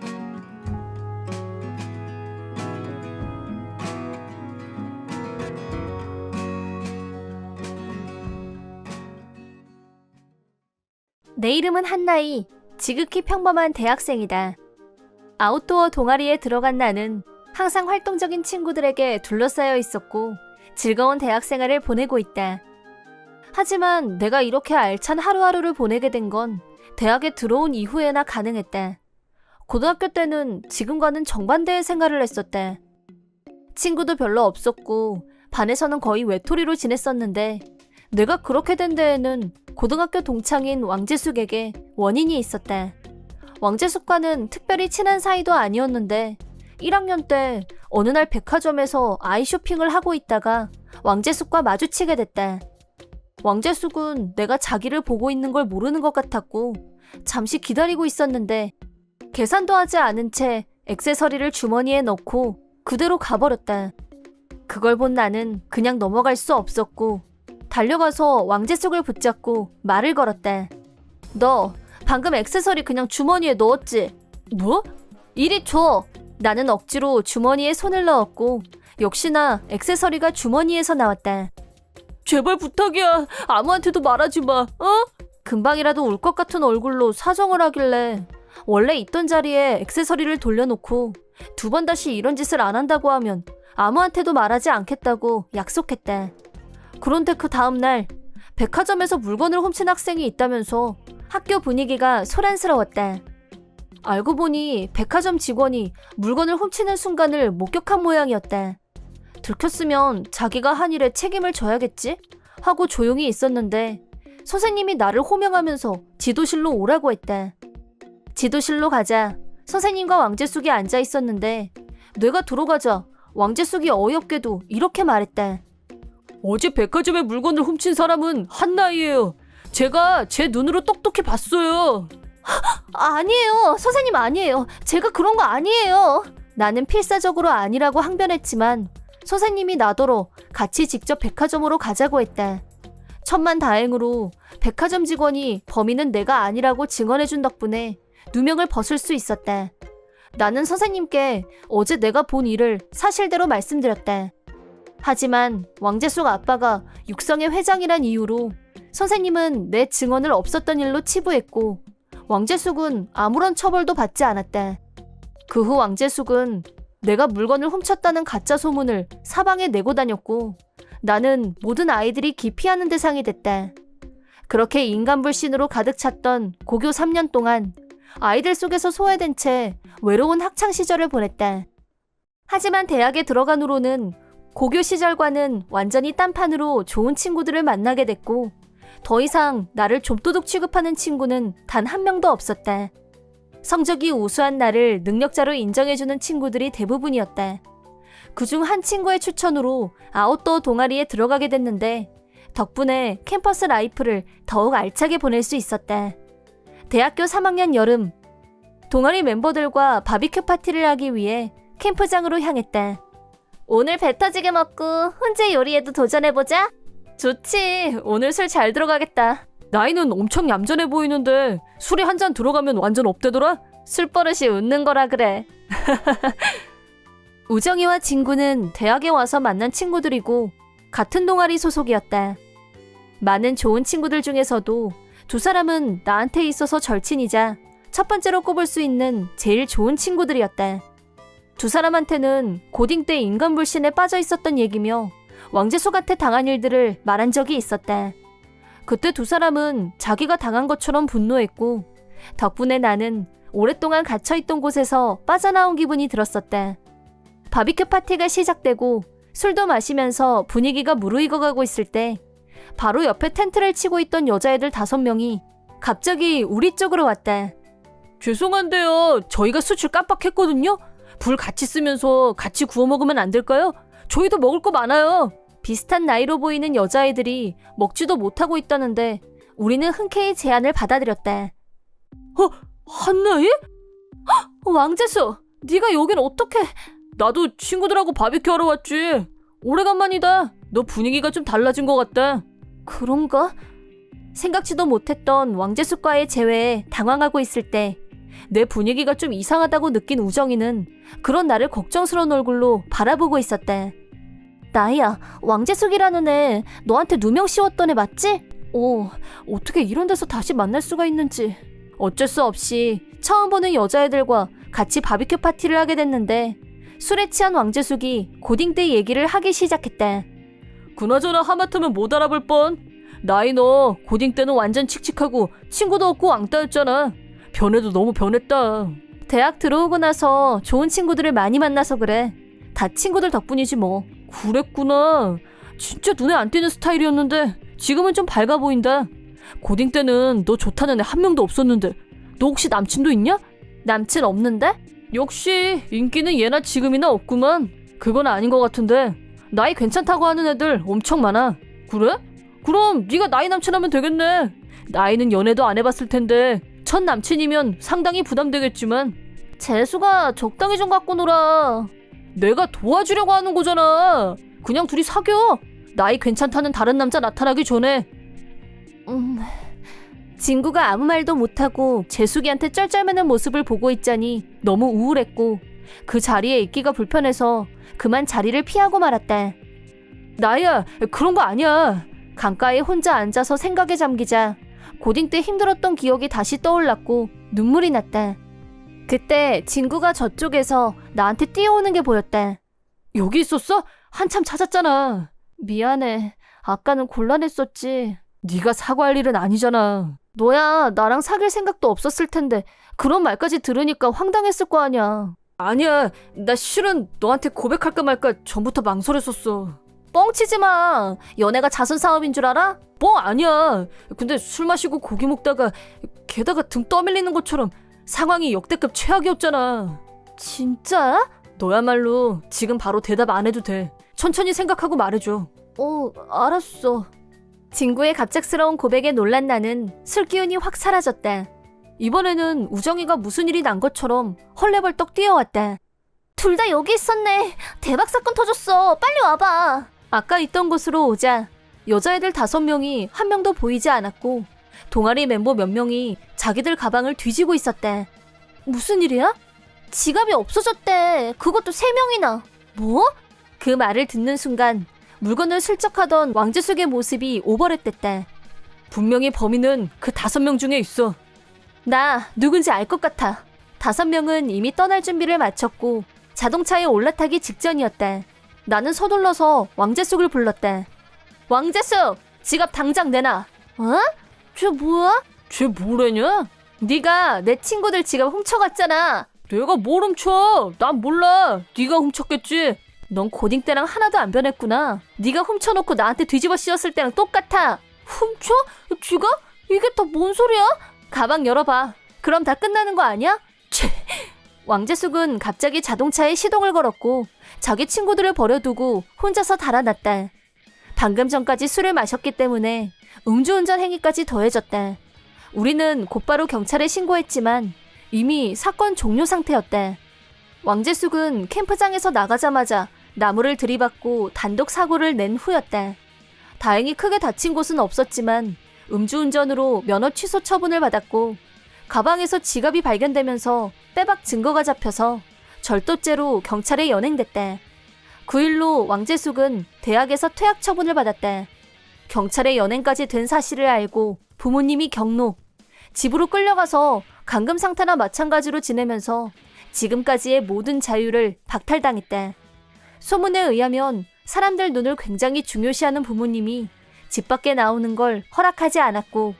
내 이름은 한나이. 지극히 평범한 대학생이다. 아웃도어 동아리에 들어간 나는 항상 활동적인 친구들에게 둘러싸여 있었고 즐거운 대학 생활을 보내고 있다. 하지만 내가 이렇게 알찬 하루하루를 보내게 된 건 대학에 들어온 이후에나 가능했다. 고등학교 때는 지금과는 정반대의 생활을 했었다. 친구도 별로 없었고 반에서는 거의 외톨이로 지냈었는데 내가 그렇게 된 데에는 고등학교 동창인 왕재숙에게 원인이 있었다. 왕재숙과는 특별히 친한 사이도 아니었는데 1학년 때 어느 날 백화점에서 아이 쇼핑을 하고 있다가 왕재숙과 마주치게 됐다. 왕재숙은 내가 자기를 보고 있는 걸 모르는 것 같았고 잠시 기다리고 있었는데 계산도 하지 않은 채 액세서리를 주머니에 넣고 그대로 가버렸다. 그걸 본 나는 그냥 넘어갈 수 없었고 달려가서 왕재숙을 붙잡고 말을 걸었다. 너 방금 액세서리 그냥 주머니에 넣었지? 뭐? 이리 줘! 나는 억지로 주머니에 손을 넣었고 역시나 액세서리가 주머니에서 나왔다. 제발 부탁이야. 아무한테도 말하지 마. 어? 금방이라도 울 것 같은 얼굴로 사정을 하길래 원래 있던 자리에 액세서리를 돌려놓고 2번 다시 이런 짓을 안 한다고 하면 아무한테도 말하지 않겠다고 약속했다. 그런데 그 다음날 백화점에서 물건을 훔친 학생이 있다면서 학교 분위기가 소란스러웠다. 알고 보니 백화점 직원이 물건을 훔치는 순간을 목격한 모양이었다. 들켰으면 자기가 한 일에 책임을 져야겠지? 하고 조용히 있었는데 선생님이 나를 호명하면서 지도실로 오라고 했다. 지도실로 가자 선생님과 왕재숙이 앉아 있었는데 내가 들어가자 왕재숙이 어이없게도 이렇게 말했다. 어제 백화점에 물건을 훔친 사람은 한나이예요. 제가 제 눈으로 똑똑히 봤어요. 아니에요. 선생님 아니에요. 제가 그런 거 아니에요. 나는 필사적으로 아니라고 항변했지만 선생님이 나더러 같이 직접 백화점으로 가자고 했다. 천만다행으로 백화점 직원이 범인은 내가 아니라고 증언해준 덕분에 누명을 벗을 수 있었다. 나는 선생님께 어제 내가 본 일을 사실대로 말씀드렸다. 하지만 왕재숙 아빠가 육성의 회장이란 이유로 선생님은 내 증언을 없었던 일로 치부했고 왕재숙은 아무런 처벌도 받지 않았다. 그 후 왕재숙은 내가 물건을 훔쳤다는 가짜 소문을 사방에 내고 다녔고 나는 모든 아이들이 기피하는 대상이 됐다. 그렇게 인간불신으로 가득 찼던 고교 3년 동안 아이들 속에서 소외된 채 외로운 학창 시절을 보냈다. 하지만 대학에 들어간 후로는 고교 시절과는 완전히 딴판으로 좋은 친구들을 만나게 됐고 더 이상 나를 좀도둑 취급하는 친구는 단 한 명도 없었다. 성적이 우수한 나를 능력자로 인정해주는 친구들이 대부분이었다. 그중 한 친구의 추천으로 아웃도어 동아리에 들어가게 됐는데 덕분에 캠퍼스 라이프를 더욱 알차게 보낼 수 있었다. 대학교 3학년 여름, 동아리 멤버들과 바비큐 파티를 하기 위해 캠프장으로 향했다. 오늘 배 터지게 먹고 훈제 요리에도 도전해보자. 좋지. 오늘 술 잘 들어가겠다. 나이는 엄청 얌전해 보이는데 술이 한 잔 들어가면 완전 업되더라? 술버릇이 웃는 거라 그래. 우정이와 진구는 대학에 와서 만난 친구들이고 같은 동아리 소속이었다. 많은 좋은 친구들 중에서도 두 사람은 나한테 있어서 절친이자 첫 번째로 꼽을 수 있는 제일 좋은 친구들이었다. 두 사람한테는 고딩 때 인간불신에 빠져 있었던 얘기며 왕재숙한테 당한 일들을 말한 적이 있었다. 그때 두 사람은 자기가 당한 것처럼 분노했고 덕분에 나는 오랫동안 갇혀있던 곳에서 빠져나온 기분이 들었었다. 바비큐 파티가 시작되고 술도 마시면서 분위기가 무르익어가고 있을 때 바로 옆에 텐트를 치고 있던 여자애들 5명이 갑자기 우리 쪽으로 왔다. 죄송한데요. 저희가 수출 깜빡했거든요. 불 같이 쓰면서 같이 구워 먹으면 안 될까요? 저희도 먹을 거 많아요. 비슷한 나이로 보이는 여자애들이 먹지도 못하고 있다는데 우리는 흔쾌히 제안을 받아들였다. 한나이? 왕재수, 네가 여긴 어떻게... 나도 친구들하고 바비큐 하러 왔지. 오래간만이다. 너 분위기가 좀 달라진 것 같다. 그런가? 생각지도 못했던 왕재수과의 재회에 당황하고 있을 때 내 분위기가 좀 이상하다고 느낀 우정이는 그런 나를 걱정스러운 얼굴로 바라보고 있었다. 나야, 왕재숙이라는 애 너한테 누명 씌웠던 애 맞지? 어떻게 이런 데서 다시 만날 수가 있는지. 어쩔 수 없이 처음 보는 여자애들과 같이 바비큐 파티를 하게 됐는데 술에 취한 왕재숙이 고딩 때 얘기를 하기 시작했다. 그나저나 하마터면 못 알아볼 뻔. 나이 너 고딩 때는 완전 칙칙하고 친구도 없고 왕따였잖아. 변해도 너무 변했다. 대학 들어오고 나서 좋은 친구들을 많이 만나서 그래. 다 친구들 덕분이지 뭐. 그랬구나. 진짜 눈에 안 띄는 스타일이었는데 지금은 좀 밝아 보인다. 고딩 때는 너 좋다는 애 한 명도 없었는데 너 혹시 남친도 있냐? 남친 없는데? 역시 인기는 예나 지금이나 없구만. 그건 아닌 것 같은데 나이 괜찮다고 하는 애들 엄청 많아. 그래? 그럼 네가 나이 남친하면 되겠네. 나이는 연애도 안 해봤을 텐데 첫 남친이면 상당히 부담되겠지만 재수가 적당히 좀 갖고 놀아. 내가 도와주려고 하는 거잖아. 그냥 둘이 사겨. 나이 괜찮다는 다른 남자 나타나기 전에. 진구가 아무 말도 못하고 재숙이한테 쩔쩔매는 모습을 보고 있자니 너무 우울했고 그 자리에 있기가 불편해서 그만 자리를 피하고 말았다. 나야, 그런 거 아니야. 강가에 혼자 앉아서 생각에 잠기자 고딩 때 힘들었던 기억이 다시 떠올랐고 눈물이 났다. 그때 진구가 저쪽에서 나한테 뛰어오는 게 보였다. 여기 있었어? 한참 찾았잖아. 미안해. 아까는 곤란했었지. 네가 사과할 일은 아니잖아. 너야 나랑 사귈 생각도 없었을 텐데 그런 말까지 들으니까 황당했을 거 아니야. 아니야. 나 실은 너한테 고백할까 말까 전부터 망설였었어. 뻥치지 마. 연애가 자선 사업인 줄 알아? 뻥 아니야. 근데 술 마시고 고기 먹다가 게다가 등 떠밀리는 것처럼 상황이 역대급 최악이었잖아. 진짜야? 너야말로 지금 바로 대답 안 해도 돼. 천천히 생각하고 말해줘. 알았어. 진구의 갑작스러운 고백에 놀란 나는 술 기운이 확 사라졌다. 이번에는 우정이가 무슨 일이 난 것처럼 헐레벌떡 뛰어왔다. 둘 다 여기 있었네. 대박 사건 터졌어. 빨리 와봐. 아까 있던 곳으로 오자 여자애들 5명이 한 명도 보이지 않았고 동아리 멤버 몇 명이 자기들 가방을 뒤지고 있었다. 무슨 일이야? 지갑이 없어졌대. 그것도 3명이나. 뭐? 그 말을 듣는 순간 물건을 슬쩍 하던 왕재숙의 모습이 오버랩됐다. 분명히 범인은 그 5명 중에 있어. 나 누군지 알 것 같아. 5명은 이미 떠날 준비를 마쳤고 자동차에 올라타기 직전이었다. 나는 서둘러서 왕재숙을 불렀다. 왕재숙! 지갑 당장 내놔. 어? 쟤 뭐야? 쟤 뭐래냐? 네가 내 친구들 지갑 훔쳐갔잖아. 내가 뭘 훔쳐? 난 몰라. 네가 훔쳤겠지. 넌 고딩 때랑 하나도 안 변했구나. 네가 훔쳐놓고 나한테 뒤집어 씌웠을 때랑 똑같아. 훔쳐? 지갑? 이게 다 뭔 소리야? 가방 열어봐. 그럼 다 끝나는 거 아니야? 채. 왕재숙은 갑자기 자동차에 시동을 걸었고 자기 친구들을 버려두고 혼자서 달아났다. 방금 전까지 술을 마셨기 때문에 음주운전 행위까지 더해졌다. 우리는 곧바로 경찰에 신고했지만 이미 사건 종료 상태였다. 왕재숙은 캠프장에서 나가자마자 나무를 들이받고 단독 사고를 낸 후였다. 다행히 크게 다친 곳은 없었지만 음주운전으로 면허 취소 처분을 받았고 가방에서 지갑이 발견되면서 빼박 증거가 잡혀서 절도죄로 경찰에 연행됐다. 그 일로 왕재숙은 대학에서 퇴학 처분을 받았다. 경찰에 연행까지 된 사실을 알고 부모님이 경로, 집으로 끌려가서 감금 상태나 마찬가지로 지내면서 지금까지의 모든 자유를 박탈당했다. 소문에 의하면 사람들 눈을 굉장히 중요시하는 부모님이 집 밖에 나오는 걸 허락하지 않았고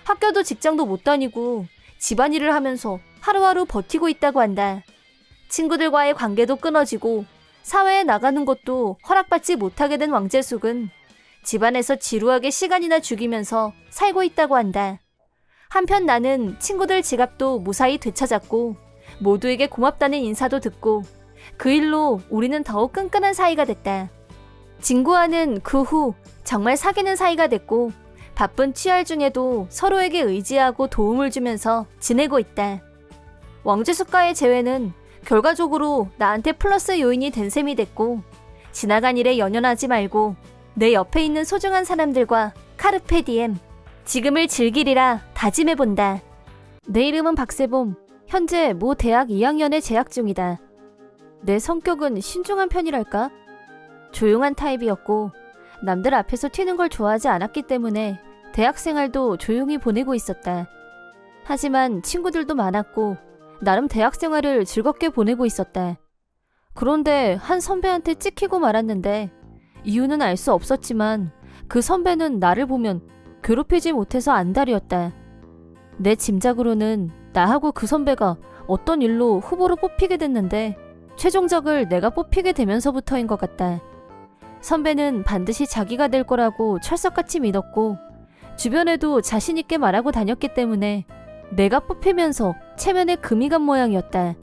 학교도 직장도 못 다니고 집안일을 하면서 하루하루 버티고 있다고 한다. 친구들과의 관계도 끊어지고 사회에 나가는 것도 허락받지 못하게 된 왕재숙은 집안에서 지루하게 시간이나 죽이면서 살고 있다고 한다. 한편 나는 친구들 지갑도 무사히 되찾았고 모두에게 고맙다는 인사도 듣고 그 일로 우리는 더욱 끈끈한 사이가 됐다. 진구와는 그 후 정말 사귀는 사이가 됐고 바쁜 취할 중에도 서로에게 의지하고 도움을 주면서 지내고 있다. 왕재숙과의 재회는 결과적으로 나한테 플러스 요인이 된 셈이 됐고 지나간 일에 연연하지 말고 내 옆에 있는 소중한 사람들과 카르페 디엠, 지금을 즐기리라 다짐해본다. 내 이름은 박세봄. 현재 모 대학 2학년에 재학 중이다. 내 성격은 신중한 편이랄까? 조용한 타입이었고 남들 앞에서 튀는 걸 좋아하지 않았기 때문에 대학생활도 조용히 보내고 있었다. 하지만 친구들도 많았고 나름 대학생활을 즐겁게 보내고 있었다. 그런데 한 선배한테 찍히고 말았는데 이유는 알 수 없었지만 그 선배는 나를 보면 괴롭히지 못해서 안달이었다. 내 짐작으로는 나하고 그 선배가 어떤 일로 후보로 뽑히게 됐는데 최종적을 내가 뽑히게 되면서부터인 것 같다. 선배는 반드시 자기가 될 거라고 철석같이 믿었고 주변에도 자신있게 말하고 다녔기 때문에 내가 뽑히면서 체면에 금이 간 모양이었다.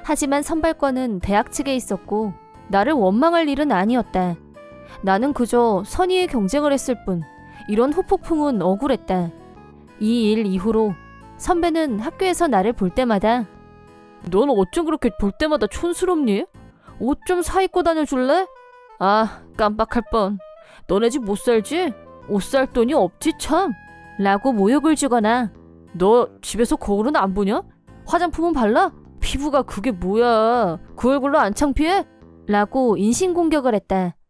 하지만 선발권은 대학 측에 있었고 나를 원망할 일은 아니었다. 나는 그저 선의의 경쟁을 했을 뿐 이런 후폭풍은 억울했다. 이 일 이후로 선배는 학교에서 나를 볼 때마다 넌 어쩜 그렇게 볼 때마다 촌스럽니? 옷 좀 사 입고 다녀줄래? 아, 깜빡할 뻔. 너네 집 못 살지? 옷 살 돈이 없지 참. 라고 모욕을 주거나 너 집에서 거울은 안 보냐? 화장품은 발라? 피부가 그게 뭐야? 그 얼굴로 안 창피해? 라고 인신공격을 했다.